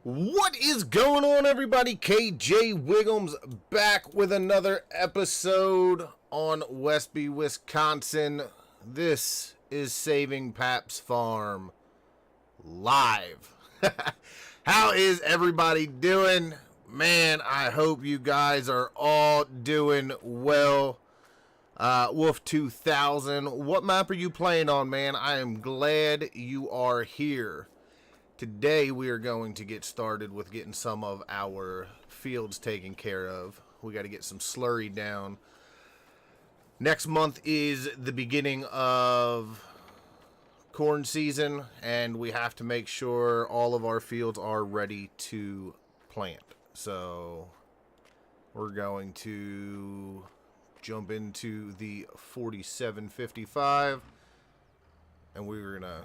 What is going on, everybody? KJ Wiggums back with another episode on Westby, Wisconsin. This is Saving Paps Farm live. How is everybody doing? Man, I hope you guys are all doing well. Wolf 2000, what map are you playing on, man? I am glad you are here. Today we are going to get started with getting some of our fields taken care of. We got to get some slurry down. Next month is the beginning of corn season, and we have to make sure all of our fields are ready to plant. So we're going to jump into the 4755, and we're going to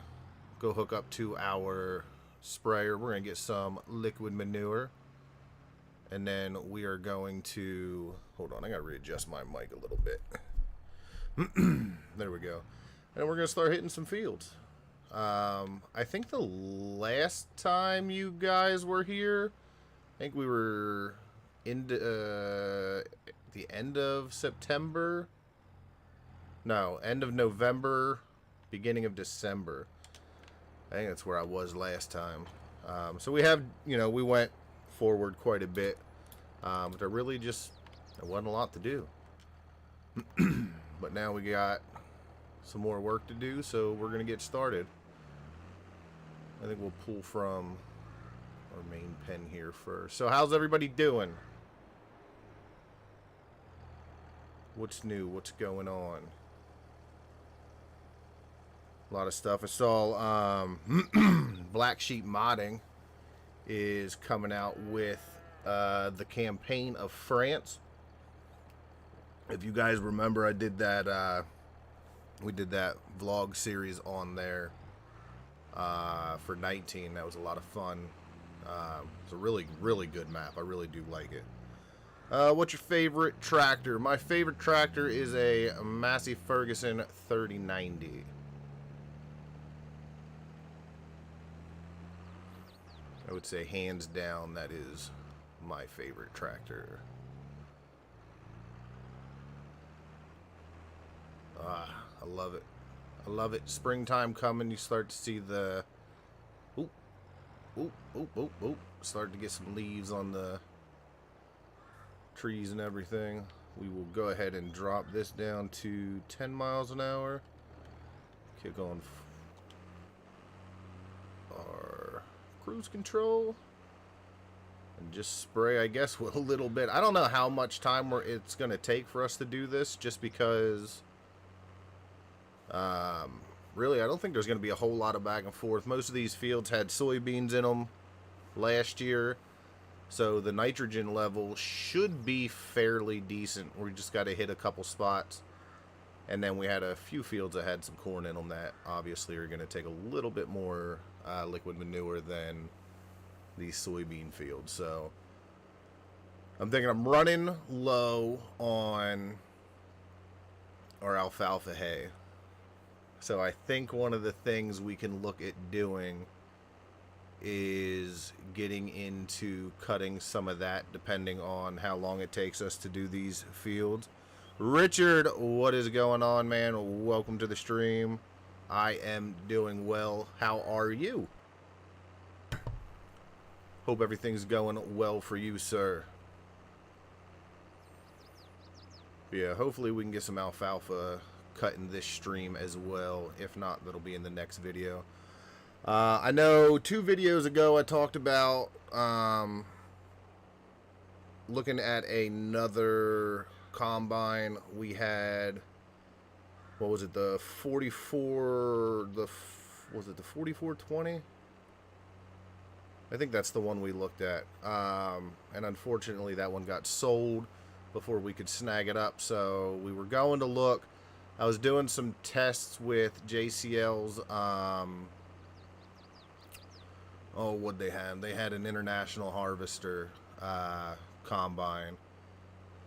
go hook up to our sprayer. We're going to get some liquid manure, and then we are going to, hold on, I got to readjust my mic a little bit. There we go. And we're going to start hitting some fields. I think the last time you guys were here, I think we were in the end of September. No, end of November, beginning of December. I think that's where I was last time. So we have, we went forward quite a bit. But there wasn't a lot to do. But now we got some more work to do, so we're going to get started. I think we'll pull from our main pen here first. So how's everybody doing? What's new? What's going on? A lot of stuff. I saw Black Sheep Modding is coming out with the campaign of France. If you guys remember, I did that. We did that vlog series on there for 19. That was a lot of fun. It's a really, really good map. I really do like it. What's your favorite tractor? My favorite tractor is a Massey Ferguson 3090. I would say hands down that is my favorite tractor. I love it. I love it. Springtime coming, you start to see the start to get some leaves on the trees and everything. We will go ahead and drop this down to 10 miles an hour. Kick on our cruise control and just spray, I guess, with a little bit. I don't know how much time it's going to take for us to do this, just because really I don't think there's going to be a whole lot of back and forth. Most of these fields had soybeans in them last year, so the nitrogen level should be fairly decent. We just got to hit a couple spots. And then we had a few fields that had some corn in them that obviously are going to take a little bit more liquid manure than these soybean fields. So I'm thinking I'm running low on our alfalfa hay. So I think one of the things we can look at doing is getting into cutting some of that, depending on how long it takes us to do these fields. Richard, what is going on, man? Welcome to the stream. I am doing well. How are you? Hope everything's going well for you, sir. Yeah, hopefully we can get some alfalfa cut in this stream as well. If not, that'll be in the next video. I know 2 videos ago I talked about looking at another combine. We had, what was it, the 4420? I think that's the one we looked at, and unfortunately that one got sold before we could snag it up. So we were going to look. I was doing some tests with JCL's what'd they have? They had an International Harvester combine,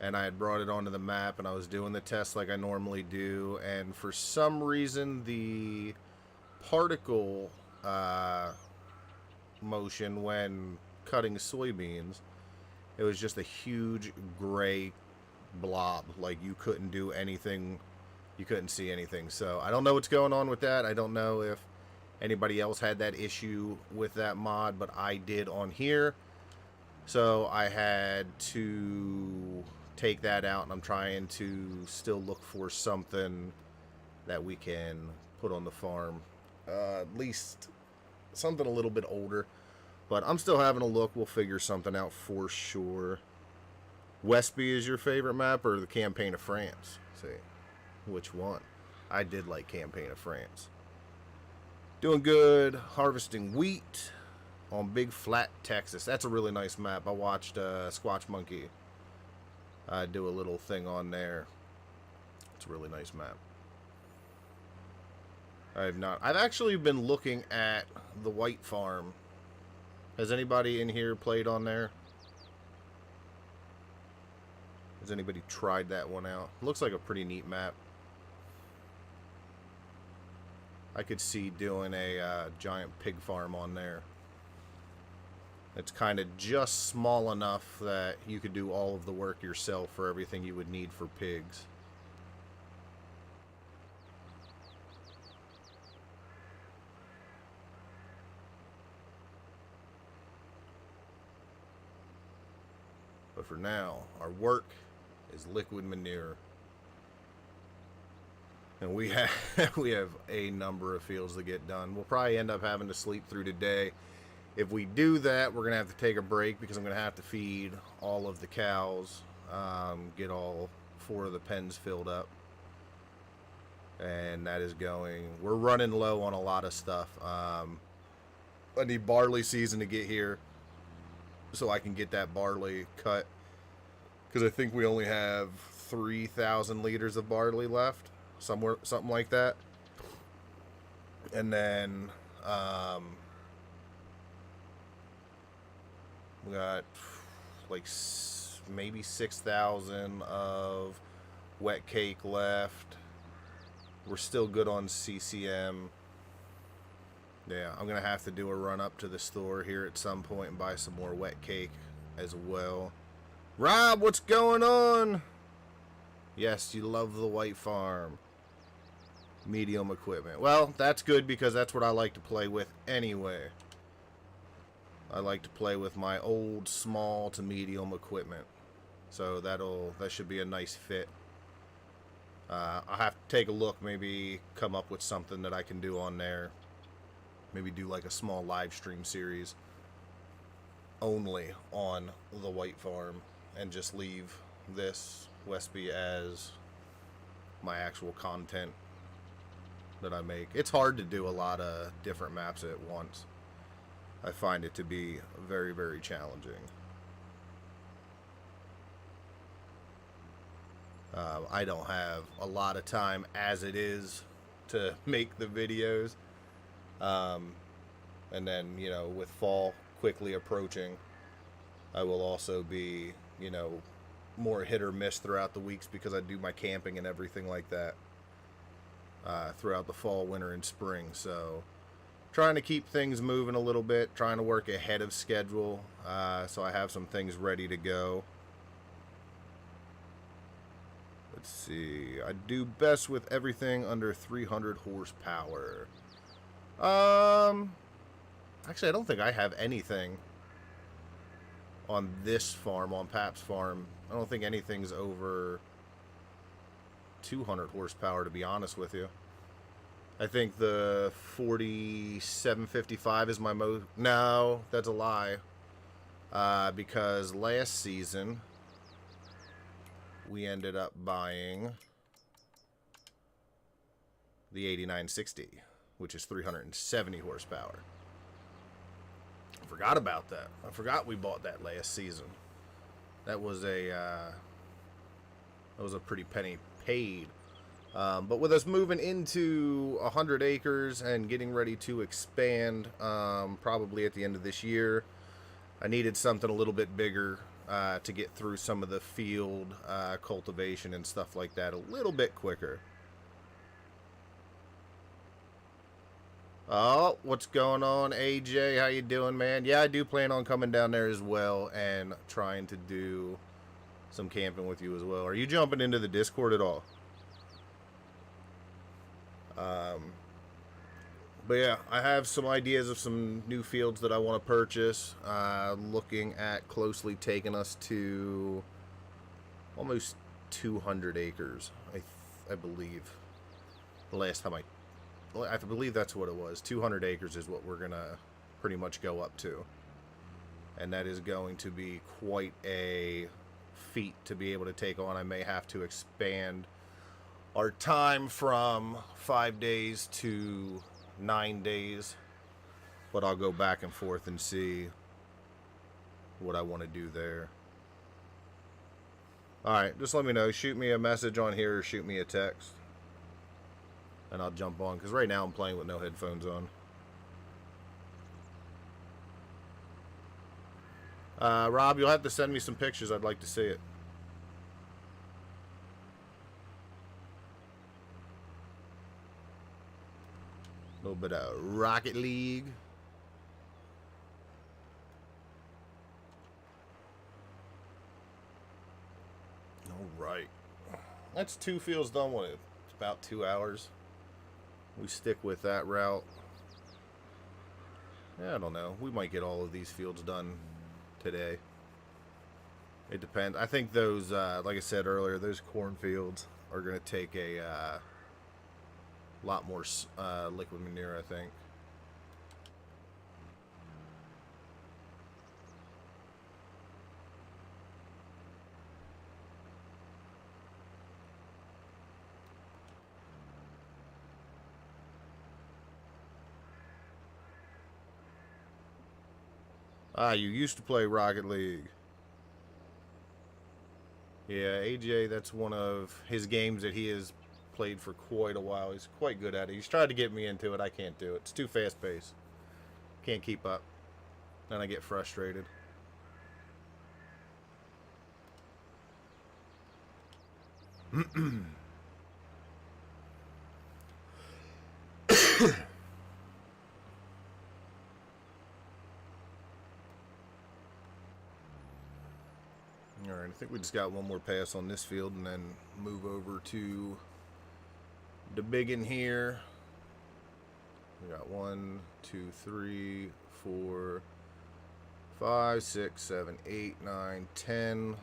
and I had brought it onto the map, and I was doing the test like I normally do, and for some reason the particle motion when cutting soybeans, it was just a huge gray blob. Like, you couldn't do anything. You couldn't see anything. So I don't know what's going on with that. I don't know if anybody else had that issue with that mod, but I did on here. So I had to take that out, and I'm trying to still look for something that we can put on the farm. At least something a little bit older. But I'm still having a look. We'll figure something out for sure. Westby is your favorite map, or the Campaign of France? See, which one? I did like Campaign of France. Doing good. Harvesting wheat on Big Flat, Texas. That's a really nice map. I watched Squatch Monkey do a little thing on there. It's a really nice map. I've actually been looking at the White Farm. Has anybody in here played on there? Has anybody tried that one out? Looks like a pretty neat map. I could see doing a giant pig farm on there. It's kind of just small enough that you could do all of the work yourself for everything you would need for pigs. But for now, our work is liquid manure. And we have a number of fields to get done. We'll probably end up having to sleep through today. If we do that, we're going to have to take a break because I'm going to have to feed all of the cows, get all 4 of the pens filled up. And that is going... We're running low on a lot of stuff. I need barley season to get here so I can get that barley cut. Because I think we only have 3,000 liters of barley left. Something like that. And then... we got like maybe 6,000 of wet cake left. We're still good on CCM. Yeah, I'm gonna have to do a run up to the store here at some point and buy some more wet cake as well. Rob, what's going on? Yes, you love the White Farm. Medium equipment. Well, that's good because that's what I like to play with anyway. I like to play with my old small to medium equipment. So that should be a nice fit. I'll have to take a look, maybe come up with something that I can do on there. Maybe do like a small live stream series only on the White Farm and just leave this Westby as my actual content that I make. It's hard to do a lot of different maps at once. I find it to be very, very challenging. I don't have a lot of time as it is to make the videos. And then, you know, with fall quickly approaching, I will also be, you know, more hit or miss throughout the weeks because I do my camping and everything like that throughout the fall, winter, and spring. So trying to keep things moving a little bit, trying to work ahead of schedule, so I have some things ready to go. Let's see, I do best with everything under 300 horsepower. Actually, I don't think I have anything on this farm, on Paps farm. I don't think anything's over 200 horsepower, to be honest with you. I think the 4755 is my most... No, that's a lie. Because last season, we ended up buying the 8960, which is 370 horsepower. I forgot about that. I forgot we bought that last season. That was a pretty penny paid. But with us moving into 100 acres and getting ready to expand, probably at the end of this year, I needed something a little bit bigger to get through some of the field cultivation and stuff like that a little bit quicker. Oh, what's going on, AJ? How you doing, man? Yeah, I do plan on coming down there as well and trying to do some camping with you as well. Are you jumping into the Discord at all? Um, but yeah, I have some ideas of some new fields that I want to purchase. Looking at closely taking us to almost 200 acres, I believe. The last time I believe that's what it was. 200 acres is what we're gonna pretty much go up to, and that is going to be quite a feat to be able to take on. I may have to expand our time from 5 days to 9 days, but I'll go back and forth and see what I want to do there. Alright, just let me know. Shoot me a message on here or shoot me a text, and I'll jump on, because right now I'm playing with no headphones on. Rob, you'll have to send me some pictures. I'd like to see it. A little bit of Rocket League. Alright. That's 2 fields done with it. It's about 2 hours. We stick with that route. Yeah, I don't know. We might get all of these fields done today. It depends. I think those, like I said earlier, those cornfields are going to take a lot more liquid manure, I think. You used to play Rocket League. Yeah, AJ, that's one of his games that he has played for quite a while. He's quite good at it. He's tried to get me into it. I can't do it. It's too fast-paced. Can't keep up. Then I get frustrated. Alright, I think we just got one more pass on this field and then move over to the big in here. We got 1, 2, 3, 4, 5, 6, 7, 8, 9, 10,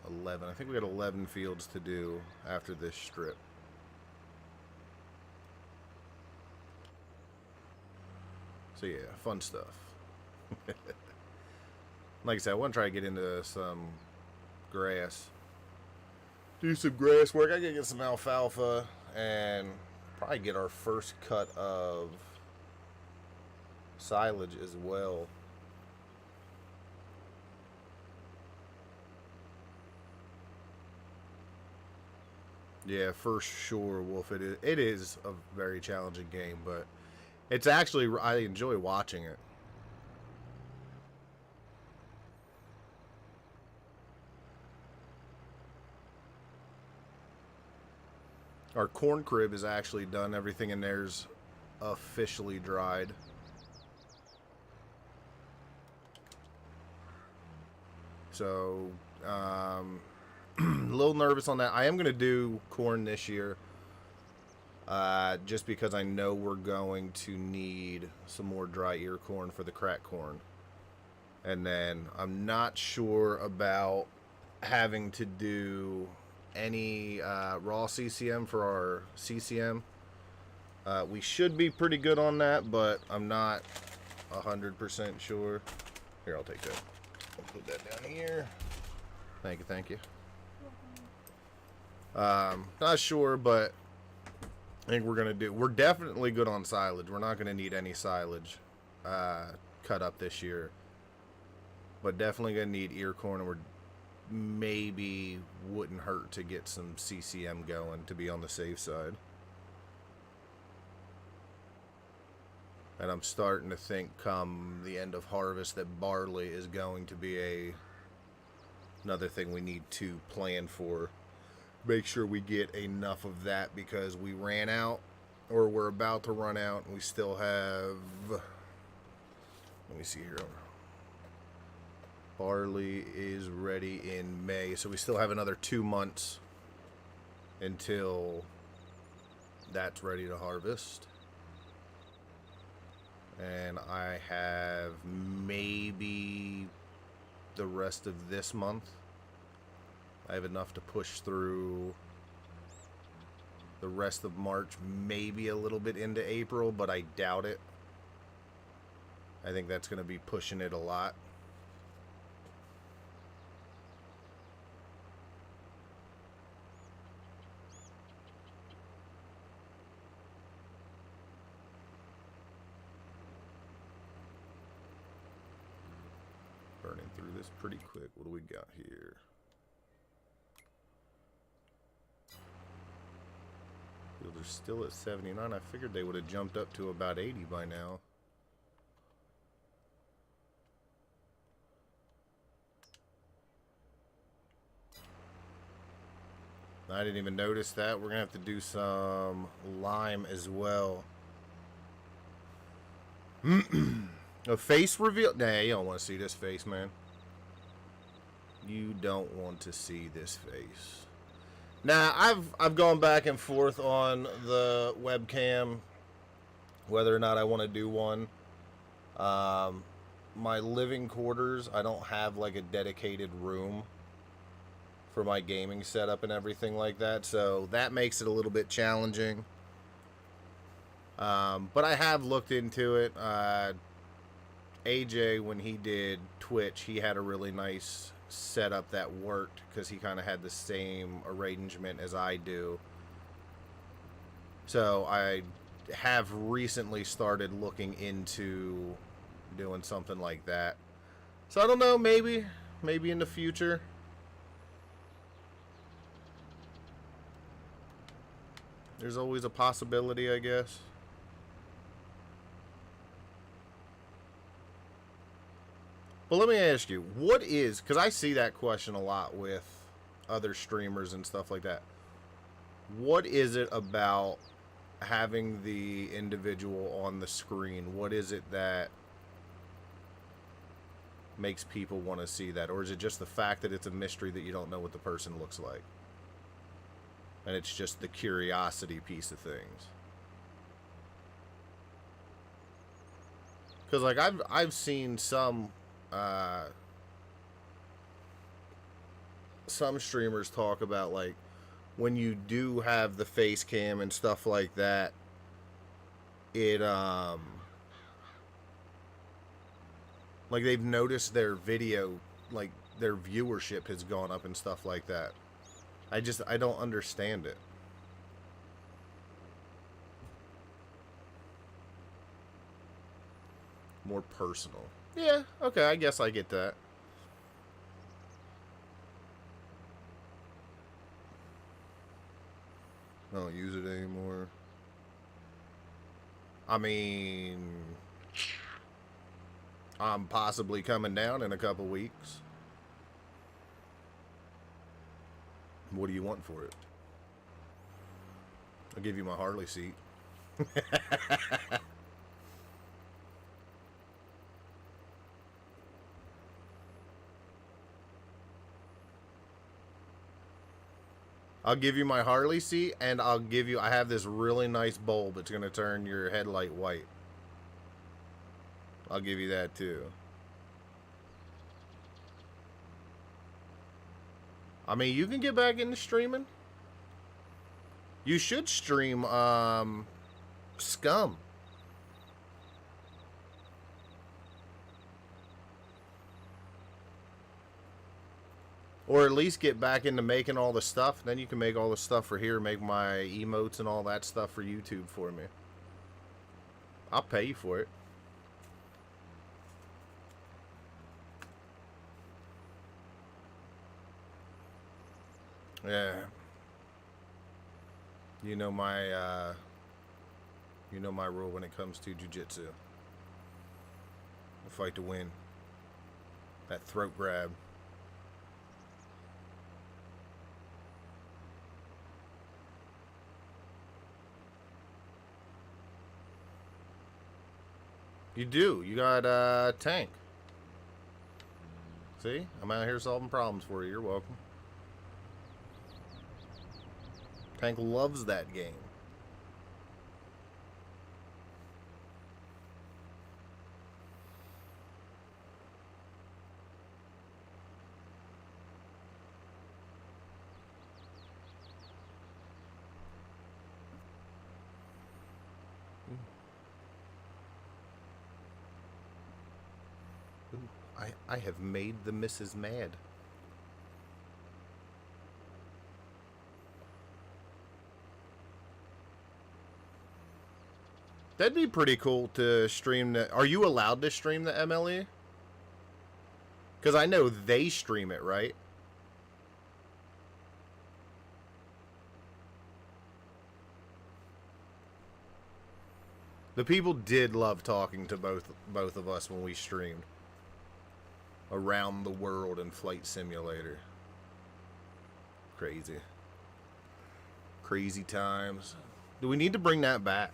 11. I think we got 11 fields to do after this strip. So yeah, fun stuff. Like I said, I want to try to get into some grass. Do some grass work. I gotta get some alfalfa and probably get our first cut of silage as well. Yeah, for sure, Wolf. It is a very challenging game, but it's actually, I enjoy watching it. Our corn crib is actually done. Everything in there's officially dried. So, a little nervous on that. I am going to do corn this year. Just because I know we're going to need some more dry ear corn for the crack corn. And then I'm not sure about having to do any raw CCM for our CCM. We should be pretty good on that, but I'm not 100% sure. Here, I'll take that. I'll put that down here. Thank you, thank you. Not sure, but I think we're definitely good on silage. We're not gonna need any silage cut up this year, but definitely gonna need ear corn, and we're maybe wouldn't hurt to get some CCM going to be on the safe side. And I'm starting to think come the end of harvest that barley is going to be another thing we need to plan for. Make sure we get enough of that because we ran out or we're about to run out, and we still have, let me see here. Barley is ready in May, so we still have another 2 months until that's ready to harvest. And I have maybe the rest of this month. I have enough to push through the rest of March, maybe a little bit into April, but I doubt it. I think that's going to be pushing it a lot. Burning through this pretty quick. What do we got here? They're still at 79. I figured they would have jumped up to about 80 by now. I didn't even notice that. We're going to have to do some lime as well. A face reveal? Nah, you don't want to see this face, man. You don't want to see this face. Now, I've gone back and forth on the webcam, whether or not I want to do one. My living quarters, I don't have like a dedicated room for my gaming setup and everything like that, so that makes it a little bit challenging. But I have looked into it. AJ, when he did Twitch, he had a really nice setup that worked because he kind of had the same arrangement as I do. So I have recently started looking into doing something like that. So I don't know, maybe in the future. There's always a possibility, I guess. But let me ask you, what is, because I see that question a lot with other streamers and stuff like that. What is it about having the individual on the screen? What is it that makes people want to see that? Or is it just the fact that it's a mystery that you don't know what the person looks like? And it's just the curiosity piece of things. Because like I've seen some streamers talk about like when you do have the face cam and stuff like that, it like they've noticed their video, like their viewership has gone up and stuff like that. I don't understand it. More personal. Yeah, okay, I guess I get that. I don't use it anymore. I mean, I'm possibly coming down in a couple weeks. What do you want for it? I'll give you my Harley seat. I'll give you my Harley seat, and I'll give you, I have this really nice bulb. It's going to turn your headlight white. I'll give you that too. I mean, you can get back into streaming. You should stream Scum. Or at least get back into making all the stuff. Then you can make all the stuff for here. Make my emotes and all that stuff for YouTube for me. I'll pay you for it. Yeah. You know my rule when it comes to jiu-jitsu. We'll fight to win. That throat grab. You do. You got tank. See? I'm out here solving problems for you. You're welcome. Tank loves that game. I have made the missus mad. That'd be pretty cool to stream the... Are you allowed to stream the MLE? Because I know they stream it, right? The people did love talking to both of us when we streamed. Around the World and Flight Simulator. Crazy. Crazy times. Do we need to bring that back?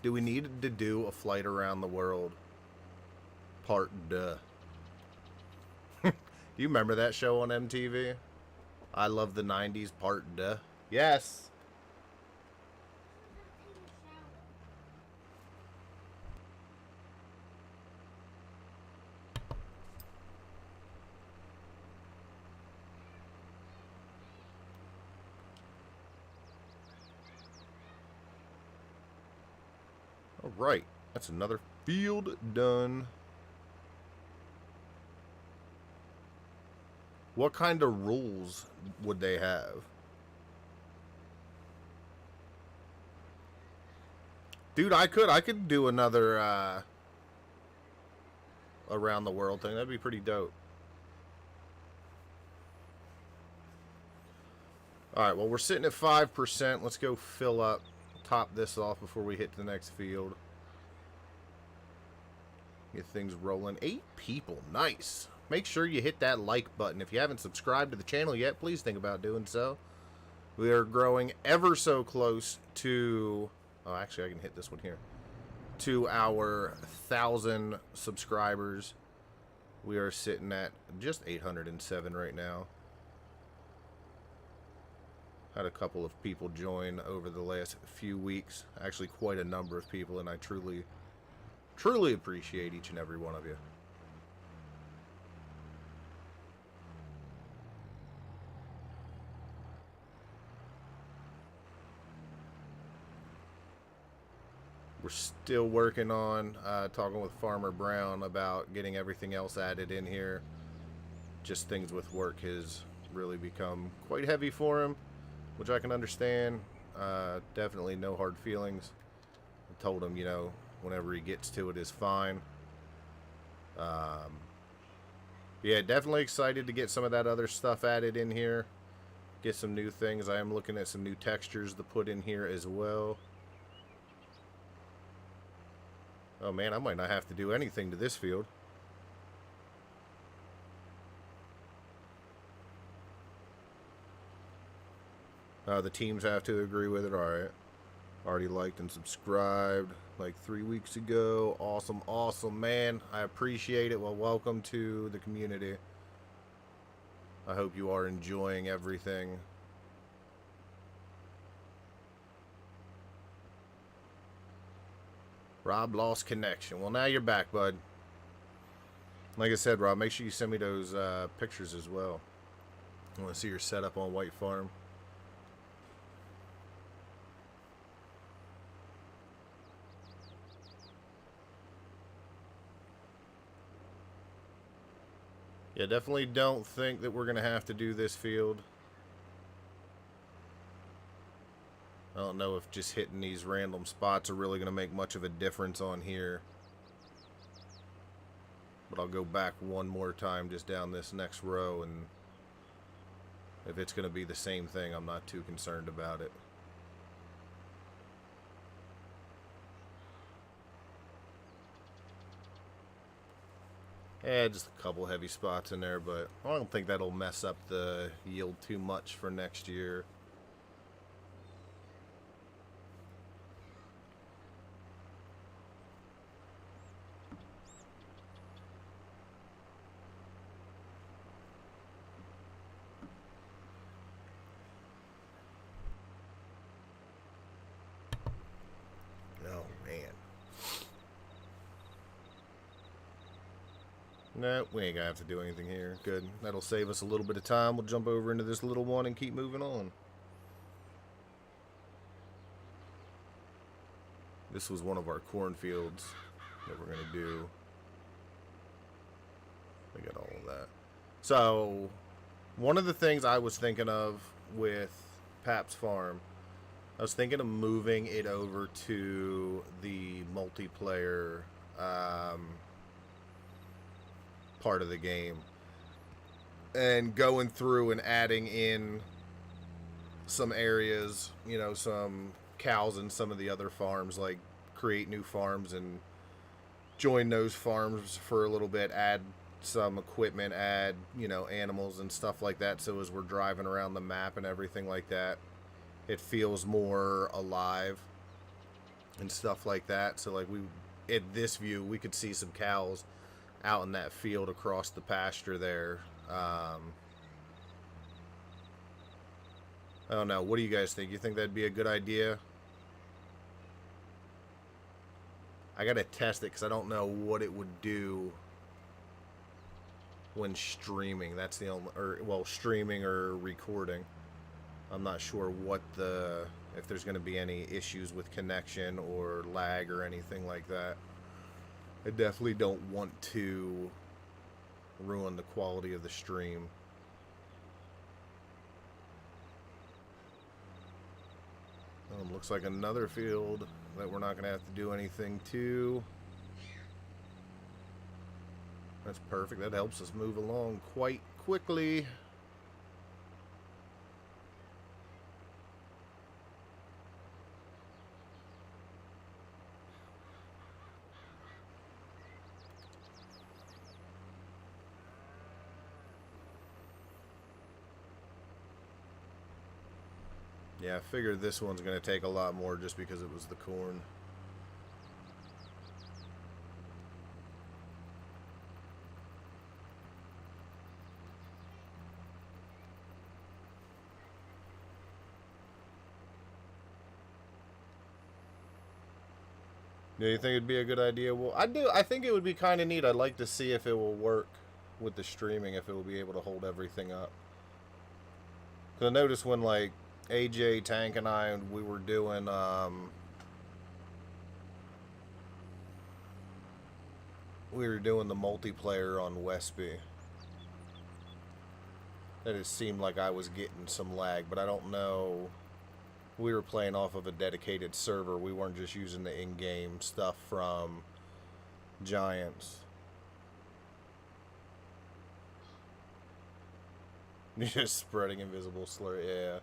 Do we need to do a Flight Around the World? Part duh. Do you remember that show on MTV? I Love the 90s Part duh. Yes. Alright, that's another field done. What kind of rules would they have? Dude, I could do another around the world thing. That'd be pretty dope. Alright, well, we're sitting at 5%. Let's go fill up. Top this off before we hit the next field. Get things rolling. 8 people. Nice. Make sure you hit that like button. If you haven't subscribed to the channel yet, please think about doing so. We are growing ever so close to... Oh, actually, I can hit this one here. To our 1,000 subscribers. We are sitting at just 807 right now. Had a couple of people join over the last few weeks. Actually, quite a number of people, and I truly appreciate each and every one of you. We're still working on talking with Farmer Brown about getting everything else added in here. Just things with work has really become quite heavy for him, which I can understand. Definitely no hard feelings. I told him, you know, whenever he gets to it is fine. Yeah, definitely excited to get some of that other stuff added in here. Get some new things. I am looking at some new textures to put in here as well. Oh man, I might not have to do anything to this field. The teams have to agree with it. Alright. Already liked and subscribed like 3 weeks ago. Awesome, awesome, man. I appreciate it. Well, welcome to the community. I hope you are enjoying everything. Rob lost connection. Well, now you're back, bud. Like I said, Rob, make sure you send me those pictures as well. I want to see your setup on White Farm. Yeah, definitely don't think that we're going to have to do this field. I don't know if just hitting these random spots are really going to make much of a difference on here. But I'll go back one more time just down this next row, and if it's going to be the same thing, I'm not too concerned about it. Yeah, just a couple heavy spots in there, but I don't think that'll mess up the yield too much for next year. No, we ain't gonna have to do anything here. Good. That'll save us a little bit of time. We'll jump over into this little one and keep moving on. This was one of our cornfields that we're gonna do. We got all of that. So, one of the things I was thinking of with Paps Farm, I was thinking of moving it over to the multiplayer part of the game and going through and adding in some areas, you know, some cows and some of the other farms, like create new farms and join those farms for a little bit, add some equipment, add, you know, animals and stuff like that, so as we're driving around the map and everything like that, it feels more alive and stuff like that. So like, we, at this view, we could see some cows out in that field across the pasture there. I don't know, what do you guys think? You think that'd be a good idea? I gotta test it because I don't know what it would do when streaming. That's the only, or well, streaming or recording. I'm not sure what the, if there's going to be any issues with connection or lag or anything like that. I definitely don't want to ruin the quality of the stream. Looks like another field that we're not going to have to do anything to. That's perfect. That helps us move along quite quickly. Yeah, I figured this one's going to take a lot more just because it was the corn. Do you think it'd be a good idea? Well, I do. I think it would be kind of neat. I'd like to see if it will work with the streaming, if it will be able to hold everything up. Because I noticed when, like, AJ, Tank, and I, we were doing, the multiplayer on Westby. That it seemed like I was getting some lag, but I don't know. We were playing off of a dedicated server. We weren't just using the in-game stuff from Giants. Just spreading invisible slur, yeah.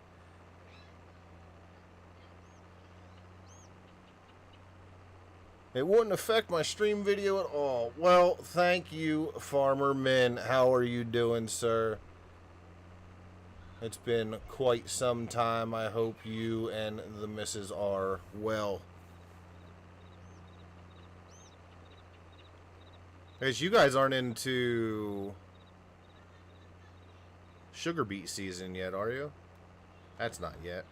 It wouldn't affect my stream video at all. Well, thank you, Farmer Min. How are you doing, sir? It's been quite some time. I hope you and the missus are well. Guys, you guys aren't into sugar beet season yet, are you? That's not yet.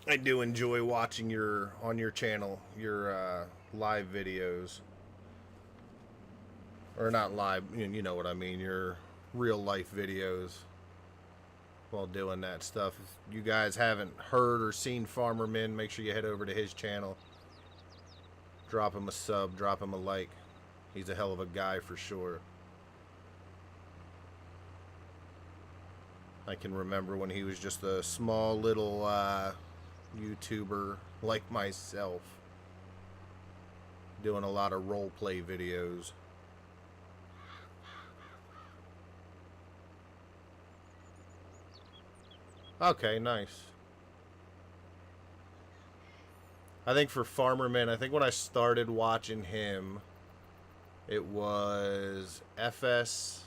I do enjoy watching your, on your channel, your live videos. Or not live, you know what I mean, your real life videos while doing that stuff. If you guys haven't heard or seen Farmer Min, make sure you head over to his channel. Drop him a sub, drop him a like. He's a hell of a guy for sure. I can remember when he was just a small little YouTuber like myself, doing a lot of roleplay videos. Okay, nice. I think for Farmer Man, I think when I started watching him, it was FS...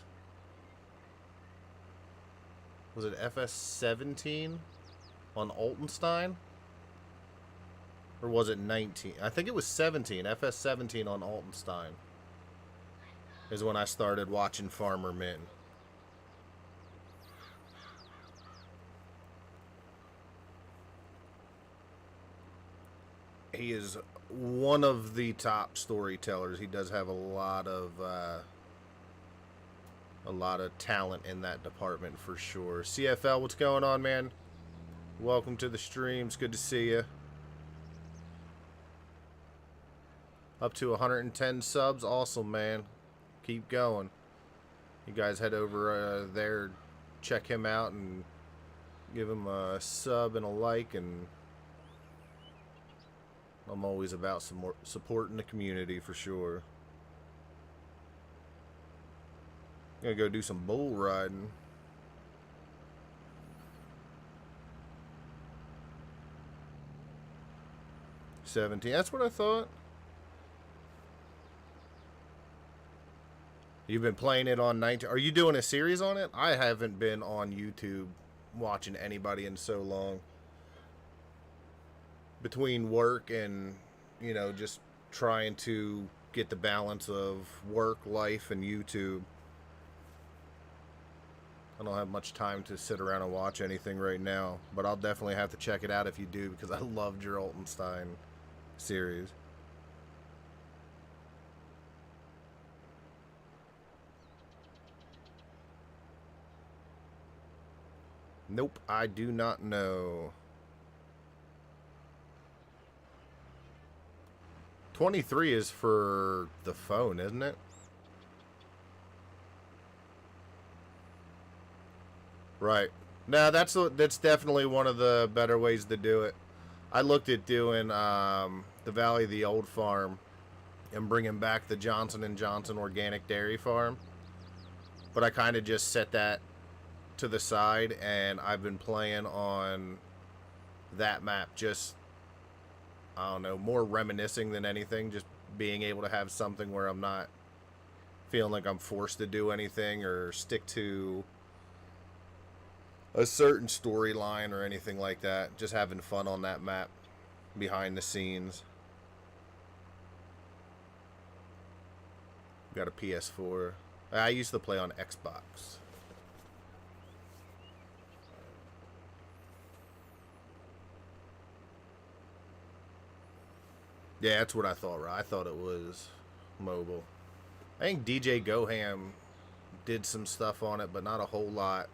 Was it FS 17 on Altenstein? Or was it 19? I think it was 17. FS 17 on Altenstein is when I started watching Farmer Min. He is one of the top storytellers. He does have a lot of talent in that department for sure. CFL, what's going on, man? Welcome to the stream. It's good to see you. Up to 110 subs. Awesome, man. Keep going. You guys head over there, check him out, and give him a sub and a like. And I'm always about some more support in the community for sure. Gonna go do some bull riding. $17. That's what I thought. You've been playing it on 19. Are you doing a series on it? I haven't been on YouTube watching anybody in so long. Between work and, you know, just trying to get the balance of work, life, and YouTube. I don't have much time to sit around and watch anything right now, but I'll definitely have to check it out if you do, because I love your Altenstein series. Nope, I do not know. 23 is for the phone, isn't it? Right. Now that's definitely one of the better ways to do it. I looked at doing the Valley of the Old Farm and bringing back the Johnson & Johnson Organic Dairy Farm, but I kind of just set that to the side, and I've been playing on that map, just, I don't know, more reminiscing than anything, just being able to have something where I'm not feeling like I'm forced to do anything or stick to a certain storyline or anything like that. Just having fun on that map behind the scenes. Got a PS4. I used to play on Xbox. Yeah, that's what I thought, right? I thought it was mobile. I think DJ Goham did some stuff on it, but not a whole lot.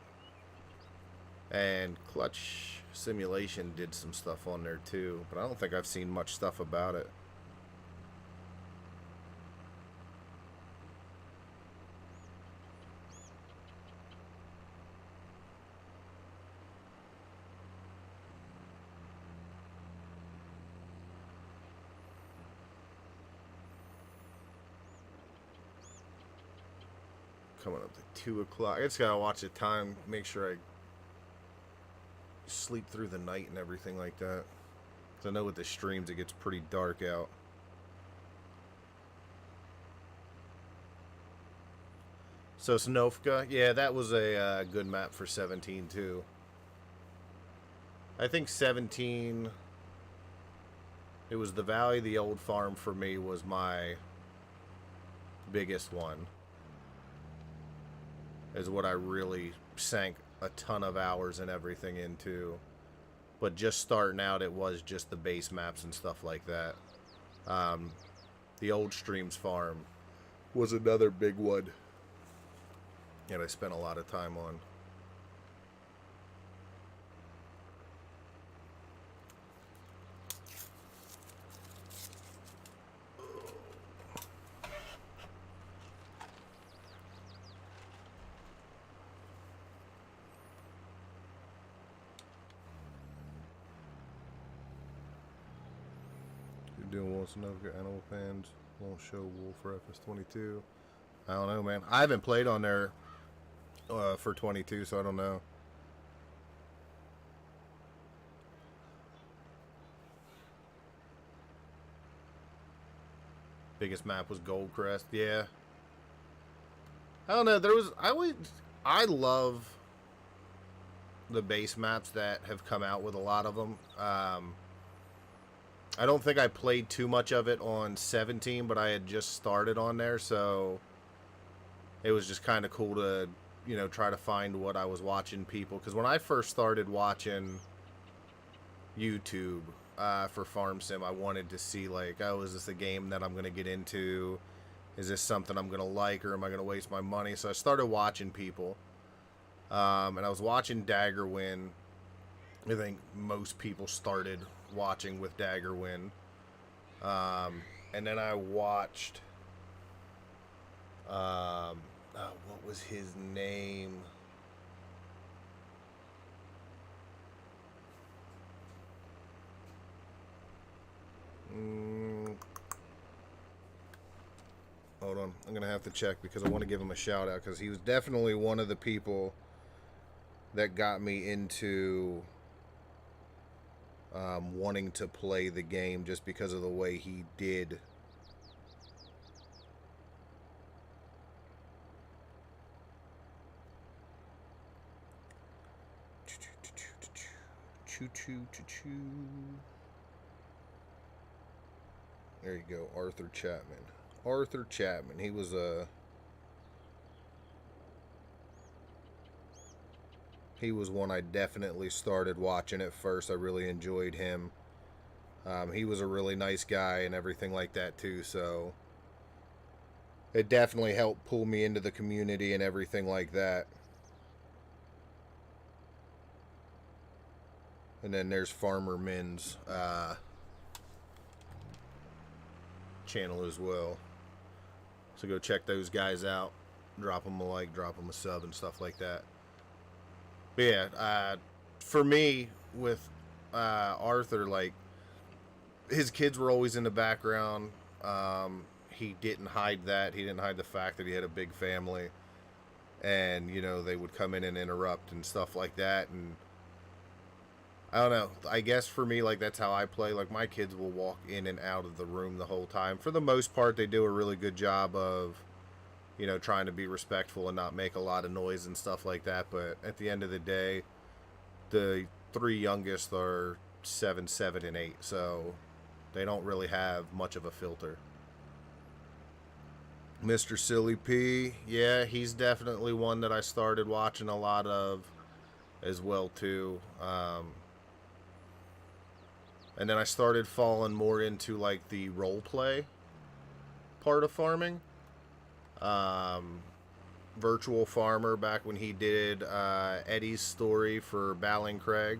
And Clutch Simulation did some stuff on there too, but I don't think I've seen much stuff about it. Coming up to 2 o'clock. I just gotta watch the time, make sure I sleep through the night and everything like that. So I know with the streams it gets pretty dark out. So Snofka, yeah, that was a good map for 17 too. I think 17, it was the Valley, the Old Farm for me was my biggest one. Is what I really sank a ton of hours and everything into. But just starting out, it was just the base maps and stuff like that. The Old Streams Farm was another big one that I spent a lot of time on. Doing once enough, your animal fans won't show Wolf for FS22. I don't know, man. I haven't played on there for 22, so I don't know. Biggest map was Goldcrest, yeah. I don't know. I love the base maps that have come out with a lot of them. I don't think I played too much of it on 17, but I had just started on there, so it was just kind of cool to, you know, try to find what I was watching people. Because when I first started watching YouTube, for Farm Sim. I wanted to see, like, oh, is this a game that I'm going to get into? Is this something I'm going to like, or am I going to waste my money? So I started watching people. And I was watching Daggerwin. I think most people started watching with Daggerwin. And then I watched... what was his name? Hold on, I'm gonna have to check because I want to give him a shout out because he was definitely one of the people that got me into wanting to play the game just because of the way he did. There you go, Arthur Chapman. Arthur Chapman. He was one I definitely started watching at first. I really enjoyed him. He was a really nice guy and everything like that too, so it definitely helped pull me into the community and everything like that. And then there's Farmer Min's channel as well. So go check those guys out. Drop them a like, drop them a sub and stuff like that. But yeah, for me, with Arthur, like, his kids were always in the background. He didn't hide that. He didn't hide the fact that he had a big family. And, you know, they would come in and interrupt and stuff like that. And I don't know. I guess for me, like, that's how I play. Like, my kids will walk in and out of the room the whole time. For the most part, they do a really good job of, you know, trying to be respectful and not make a lot of noise and stuff like that. But at the end of the day, the three youngest are 7, 7, and 8. So they don't really have much of a filter. Mr. Silly P, yeah, he's definitely one that I started watching a lot of as well, too. And then I started falling more into, like, the role play part of farming. Virtual Farmer, back when he did Eddie's story for Ballincraig.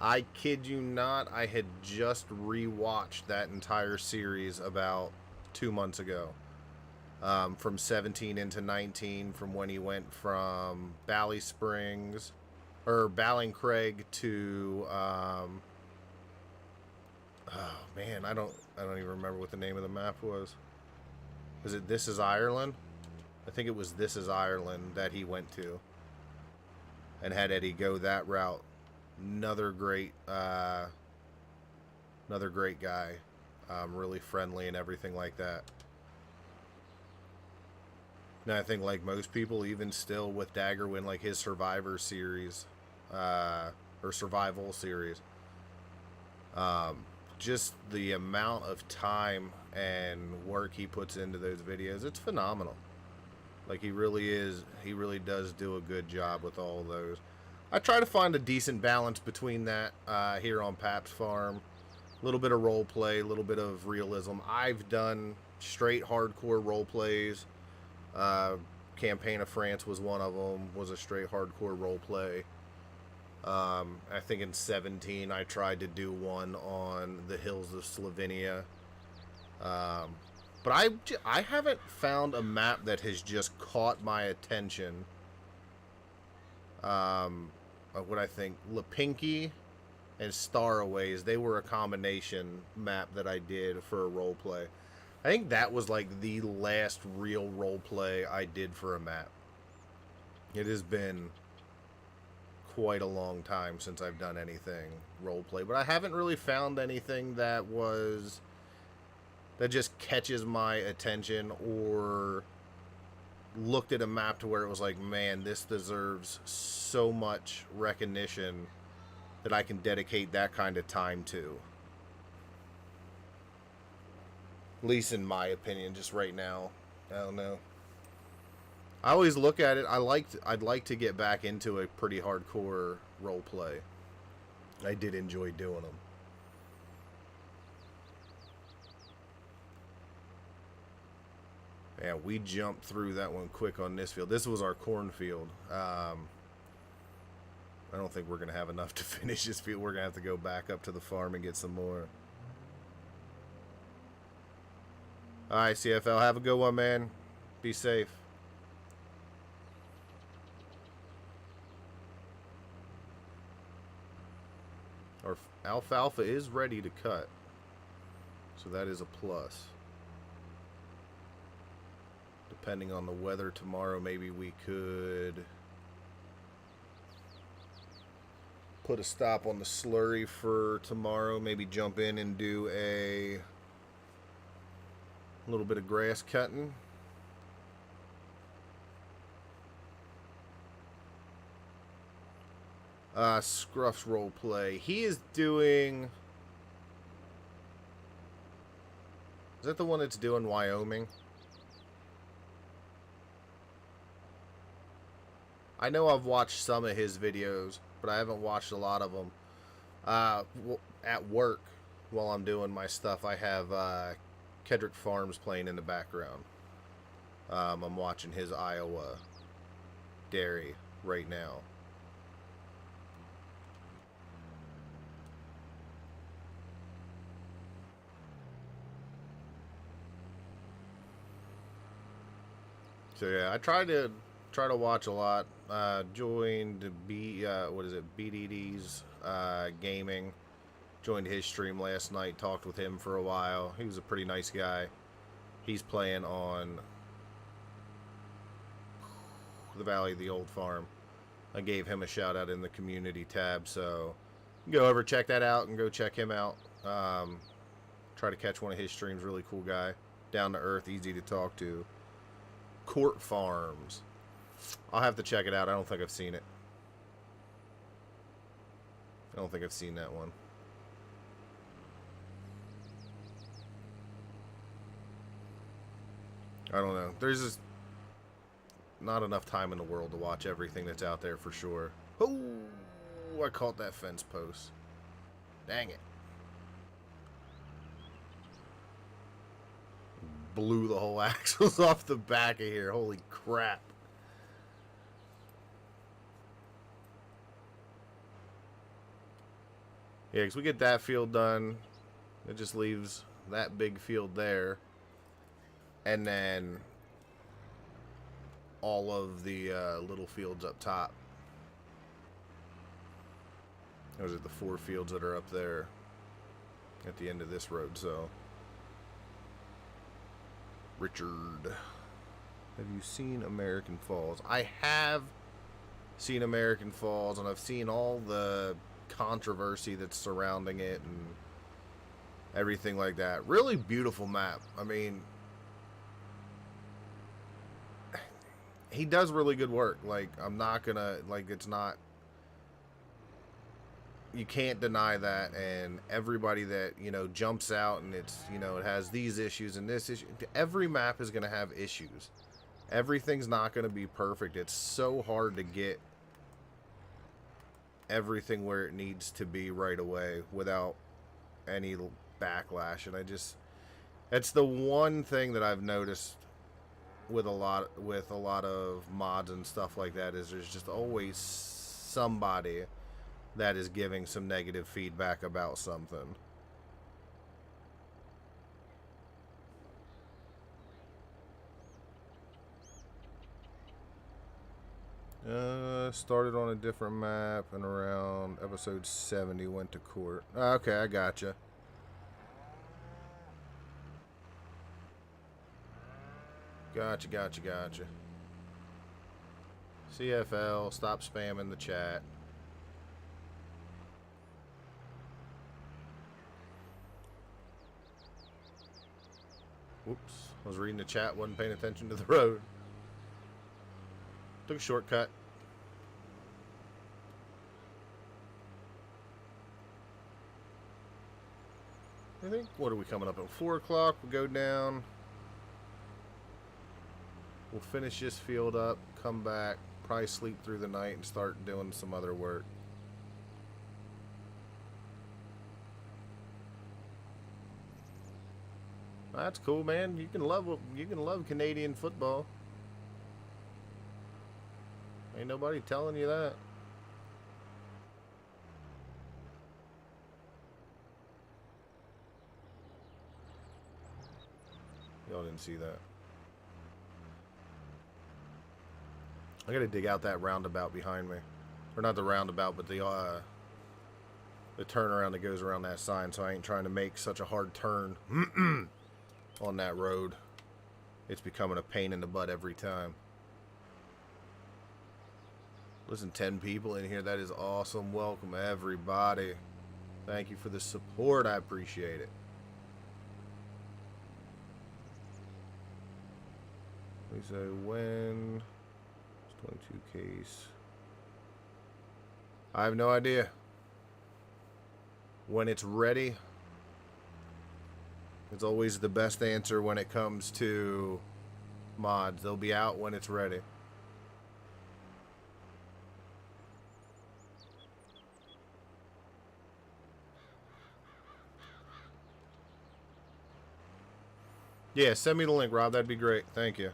I kid you not, I had just rewatched that entire series about 2 months ago. From 17 into 19, from when he went from Bally Springs, or Ballincraig to... oh man, I don't even remember what the name of the map was. Was it This Is Ireland? I think it was This Is Ireland that he went to, and had Eddie go that route. Another great guy. Really friendly and everything like that. Now I think, like most people, even still with Daggerwin, like his Survivor series, or Survival series, just the amount of time and work he puts into those videos, it's phenomenal. Like, he really does do a good job with all those. I try to find a decent balance between that here on Paps Farm. A little bit of role play, a little bit of realism. I've done straight hardcore role plays. Campaign of France was one of them, was a straight hardcore role play. I think in 17 I tried to do one on the hills of Slovenia. But I haven't found a map that has just caught my attention. What I think, Lipinki and Staraways, they were a combination map that I did for a role play. I think that was like the last real role play I did for a map. It has been quite a long time since I've done anything role play, but I haven't really found anything that just catches my attention, or looked at a map to where it was like, man, this deserves so much recognition that I can dedicate that kind of time to. At least in my opinion, just right now. I don't know. I always look at it, I'd like to get back into a pretty hardcore role play. I did enjoy doing them. Yeah, we jumped through that one quick on this field. This was our cornfield. I don't think we're going to have enough to finish this field. We're going to have to go back up to the farm and get some more. Alright, CFL. Have a good one, man. Be safe. Our alfalfa is ready to cut. So that is a plus. Depending on the weather tomorrow, maybe we could put a stop on the slurry for tomorrow. Maybe jump in and do a little bit of grass cutting. Scruff's role play. He is doing... Is that the one that's doing Wyoming? I know I've watched some of his videos, but I haven't watched a lot of them. At work, while I'm doing my stuff, I have Kedrick Farms playing in the background. I'm watching his Iowa dairy right now. So yeah, I try to watch a lot. Joined BDD's gaming. Joined his stream last night. Talked with him for a while. He was a pretty nice guy. He's playing on the Valley of the Old Farm. I gave him a shout out in the community tab, so go over, check that out, and go check him out. Try to catch one of his streams. Really cool guy, down to earth, easy to talk to. Court Farms. I'll have to check it out. I don't think I've seen it. I don't think I've seen that one. I don't know. There's just not enough time in the world to watch everything that's out there for sure. Oh, I caught that fence post. Dang it. Blew the whole axles off the back of here. Holy crap. Yeah, because we get that field done. It just leaves that big field there. And then all of the little fields up top. Those are the 4 fields that are up there at the end of this road, so... Richard, have you seen American Falls? I have seen American Falls, and I've seen all the controversy that's surrounding it and everything like that. Really beautiful map. I mean, he does really good work. Like, I'm not gonna, like, it's not, you can't deny that. And everybody that, you know, jumps out and it's, you know, it has these issues and this issue, every map is gonna have issues. Everything's not gonna be perfect. It's so hard to get everything where it needs to be right away without any backlash. And I just, it's the one thing that I've noticed with a lot of mods and stuff like that, is there's just always somebody that is giving some negative feedback about something. Started on a different map and around episode 70 went to court. Okay, I gotcha. Gotcha. CFL, stop spamming the chat. Whoops, I was reading the chat, wasn't paying attention to the road. Took a shortcut. I think, what are we coming up at? 4 o'clock, we'll go down. We'll finish this field up, come back, probably sleep through the night and start doing some other work. That's cool, man. You can love Canadian football. Ain't nobody telling you that. Y'all didn't see that. I gotta dig out that roundabout behind me. Or not the roundabout, but the turnaround that goes around that sign, so I ain't trying to make such a hard turn on that road. It's becoming a pain in the butt every time. Listen, 10 people in here. That is awesome. Welcome, everybody. Thank you for the support. I appreciate it. We say when... 22 case. I have no idea. When it's ready. It's always the best answer when it comes to mods. They'll be out when it's ready. Yeah, send me the link, Rob. That'd be great. Thank you.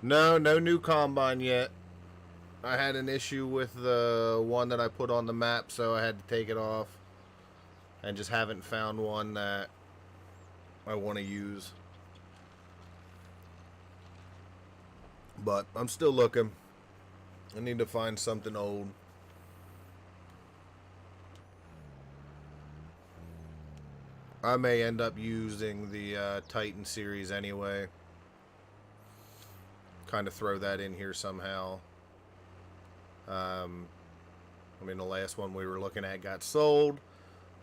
No new combine yet. I had an issue with the one that I put on the map, so I had to take it off. And just haven't found one that I want to use. But I'm still looking. I need to find something old. I may end up using the Titan series anyway. Kind of throw that in here somehow. I mean, the last one we were looking at got sold,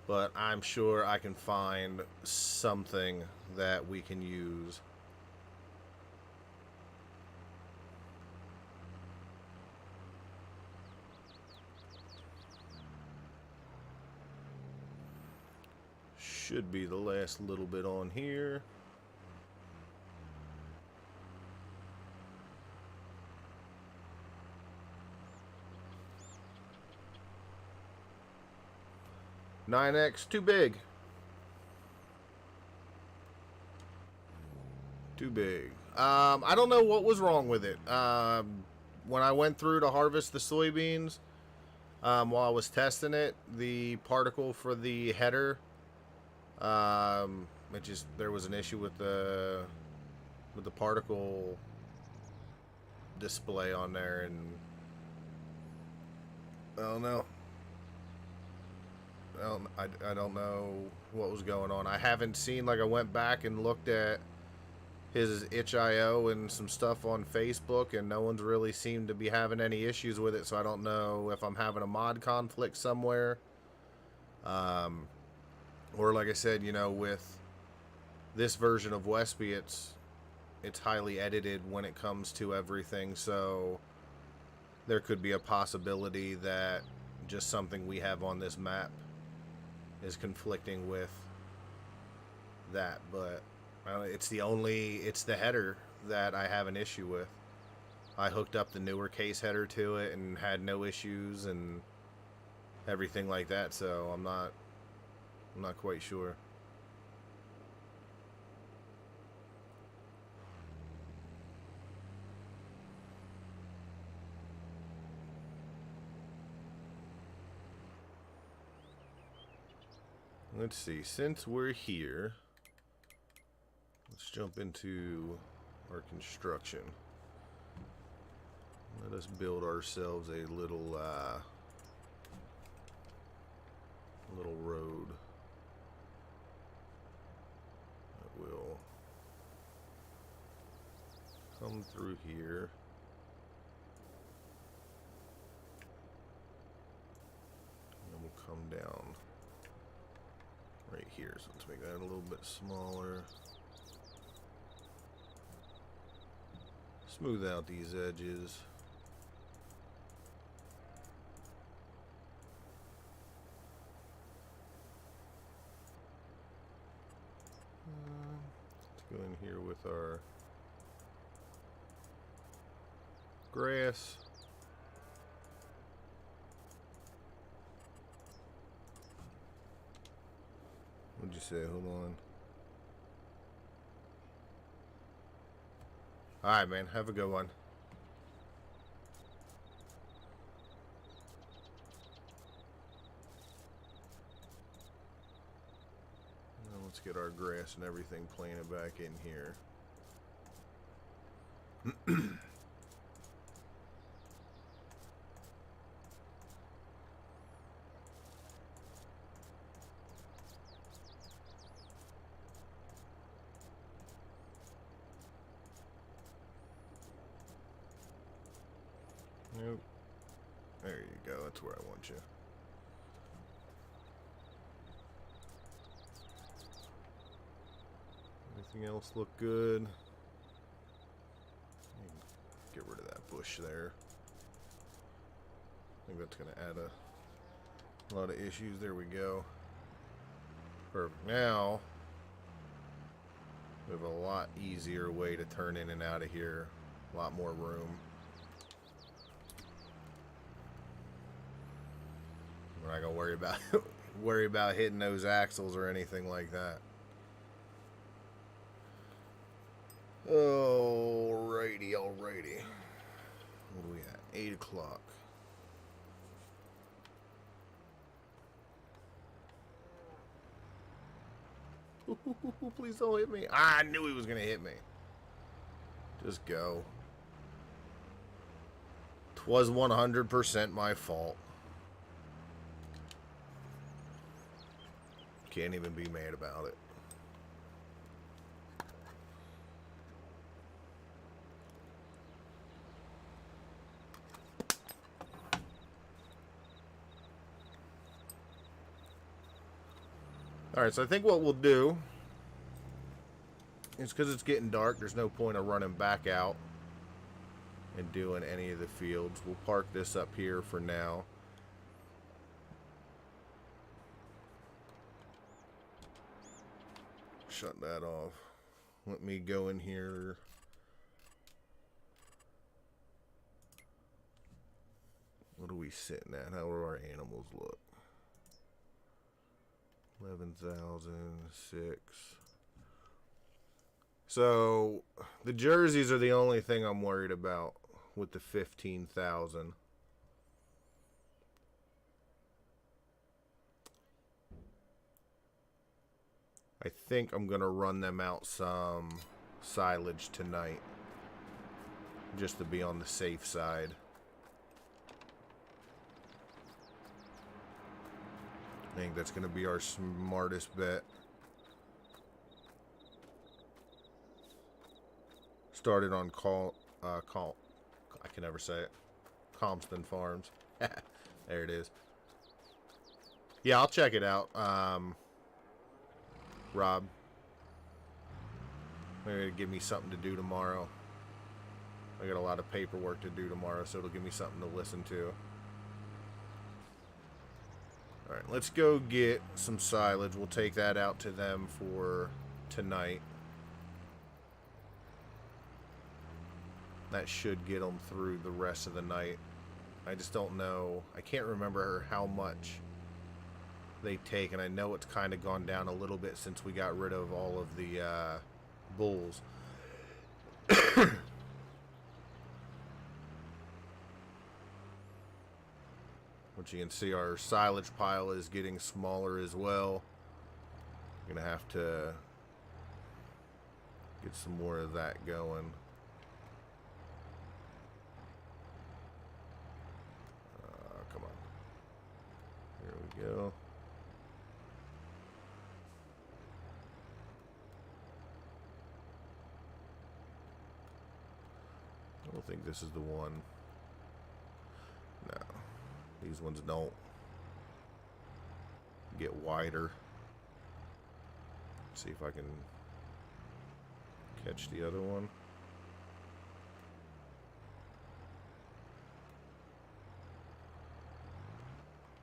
but I'm sure I can find something that we can use. Should be the last little bit on here. $9X, too big. Too big. I don't know what was wrong with it. When I went through to harvest the soybeans, while I was testing it, the particle for the header, there was an issue with the particle display on there, and I don't know. I don't know what was going on. I haven't seen, like, I went back and looked at his itch.io and some stuff on Facebook, and no one's really seemed to be having any issues with it, so I don't know if I'm having a mod conflict somewhere. Or like I said, you know, with this version of Westby, it's highly edited when it comes to everything, so there could be a possibility that just something we have on this map is conflicting with that, but it's the header that I have an issue with. I hooked up the newer case header to it and had no issues and everything like that, so I'm not quite sure. Let's see, since we're here, let's jump into our construction. Let us build ourselves a little road that will come through here. And then we'll come down right here, so let's make that a little bit smaller. Smooth out these edges. Let's go in here with our grass. What'd you say? Hold on. Alright, man. Have a good one. Now let's get our grass and everything planted back in here. Nope. There you go. That's where I want you. Everything else look good. Get rid of that bush there. I think that's going to add a lot of issues. There we go. Perfect. Now, we have a lot easier way to turn in and out of here. A lot more room. We're not going to worry about hitting those axles or anything like that. Alrighty, alrighty. What are we at? 8 o'clock. Please don't hit me. I knew he was going to hit me. Just go. 'Twas 100% my fault. Can't even be mad about it. Alright, so I think what we'll do is, because it's getting dark, there's no point of running back out and doing any of the fields. We'll park this up here for now. Shut that off. Let me go in here. What are we sitting at? How do our animals look? 11,006. So the jerseys are the only thing I'm worried about with the 15,000. I think I'm gonna run them out some silage tonight, just to be on the safe side. I think that's going to be our smartest bet. Started on I can never say it. Compston Farms. There it is. Yeah, I'll check it out. Rob, maybe give me something to do tomorrow. I got a lot of paperwork to do tomorrow, so it'll give me something to listen to. Alright, let's go get some silage. We'll take that out to them for tonight. That should get them through the rest of the night. I just don't know. I can't remember how much they take, and I know it's kind of gone down a little bit since we got rid of all of the bulls. Which you can see, our silage pile is getting smaller as well. I'm gonna have to get some more of that going. Come on. Here we go. I don't think this is the one. No. These ones don't get wider. Let's see if I can catch the other one.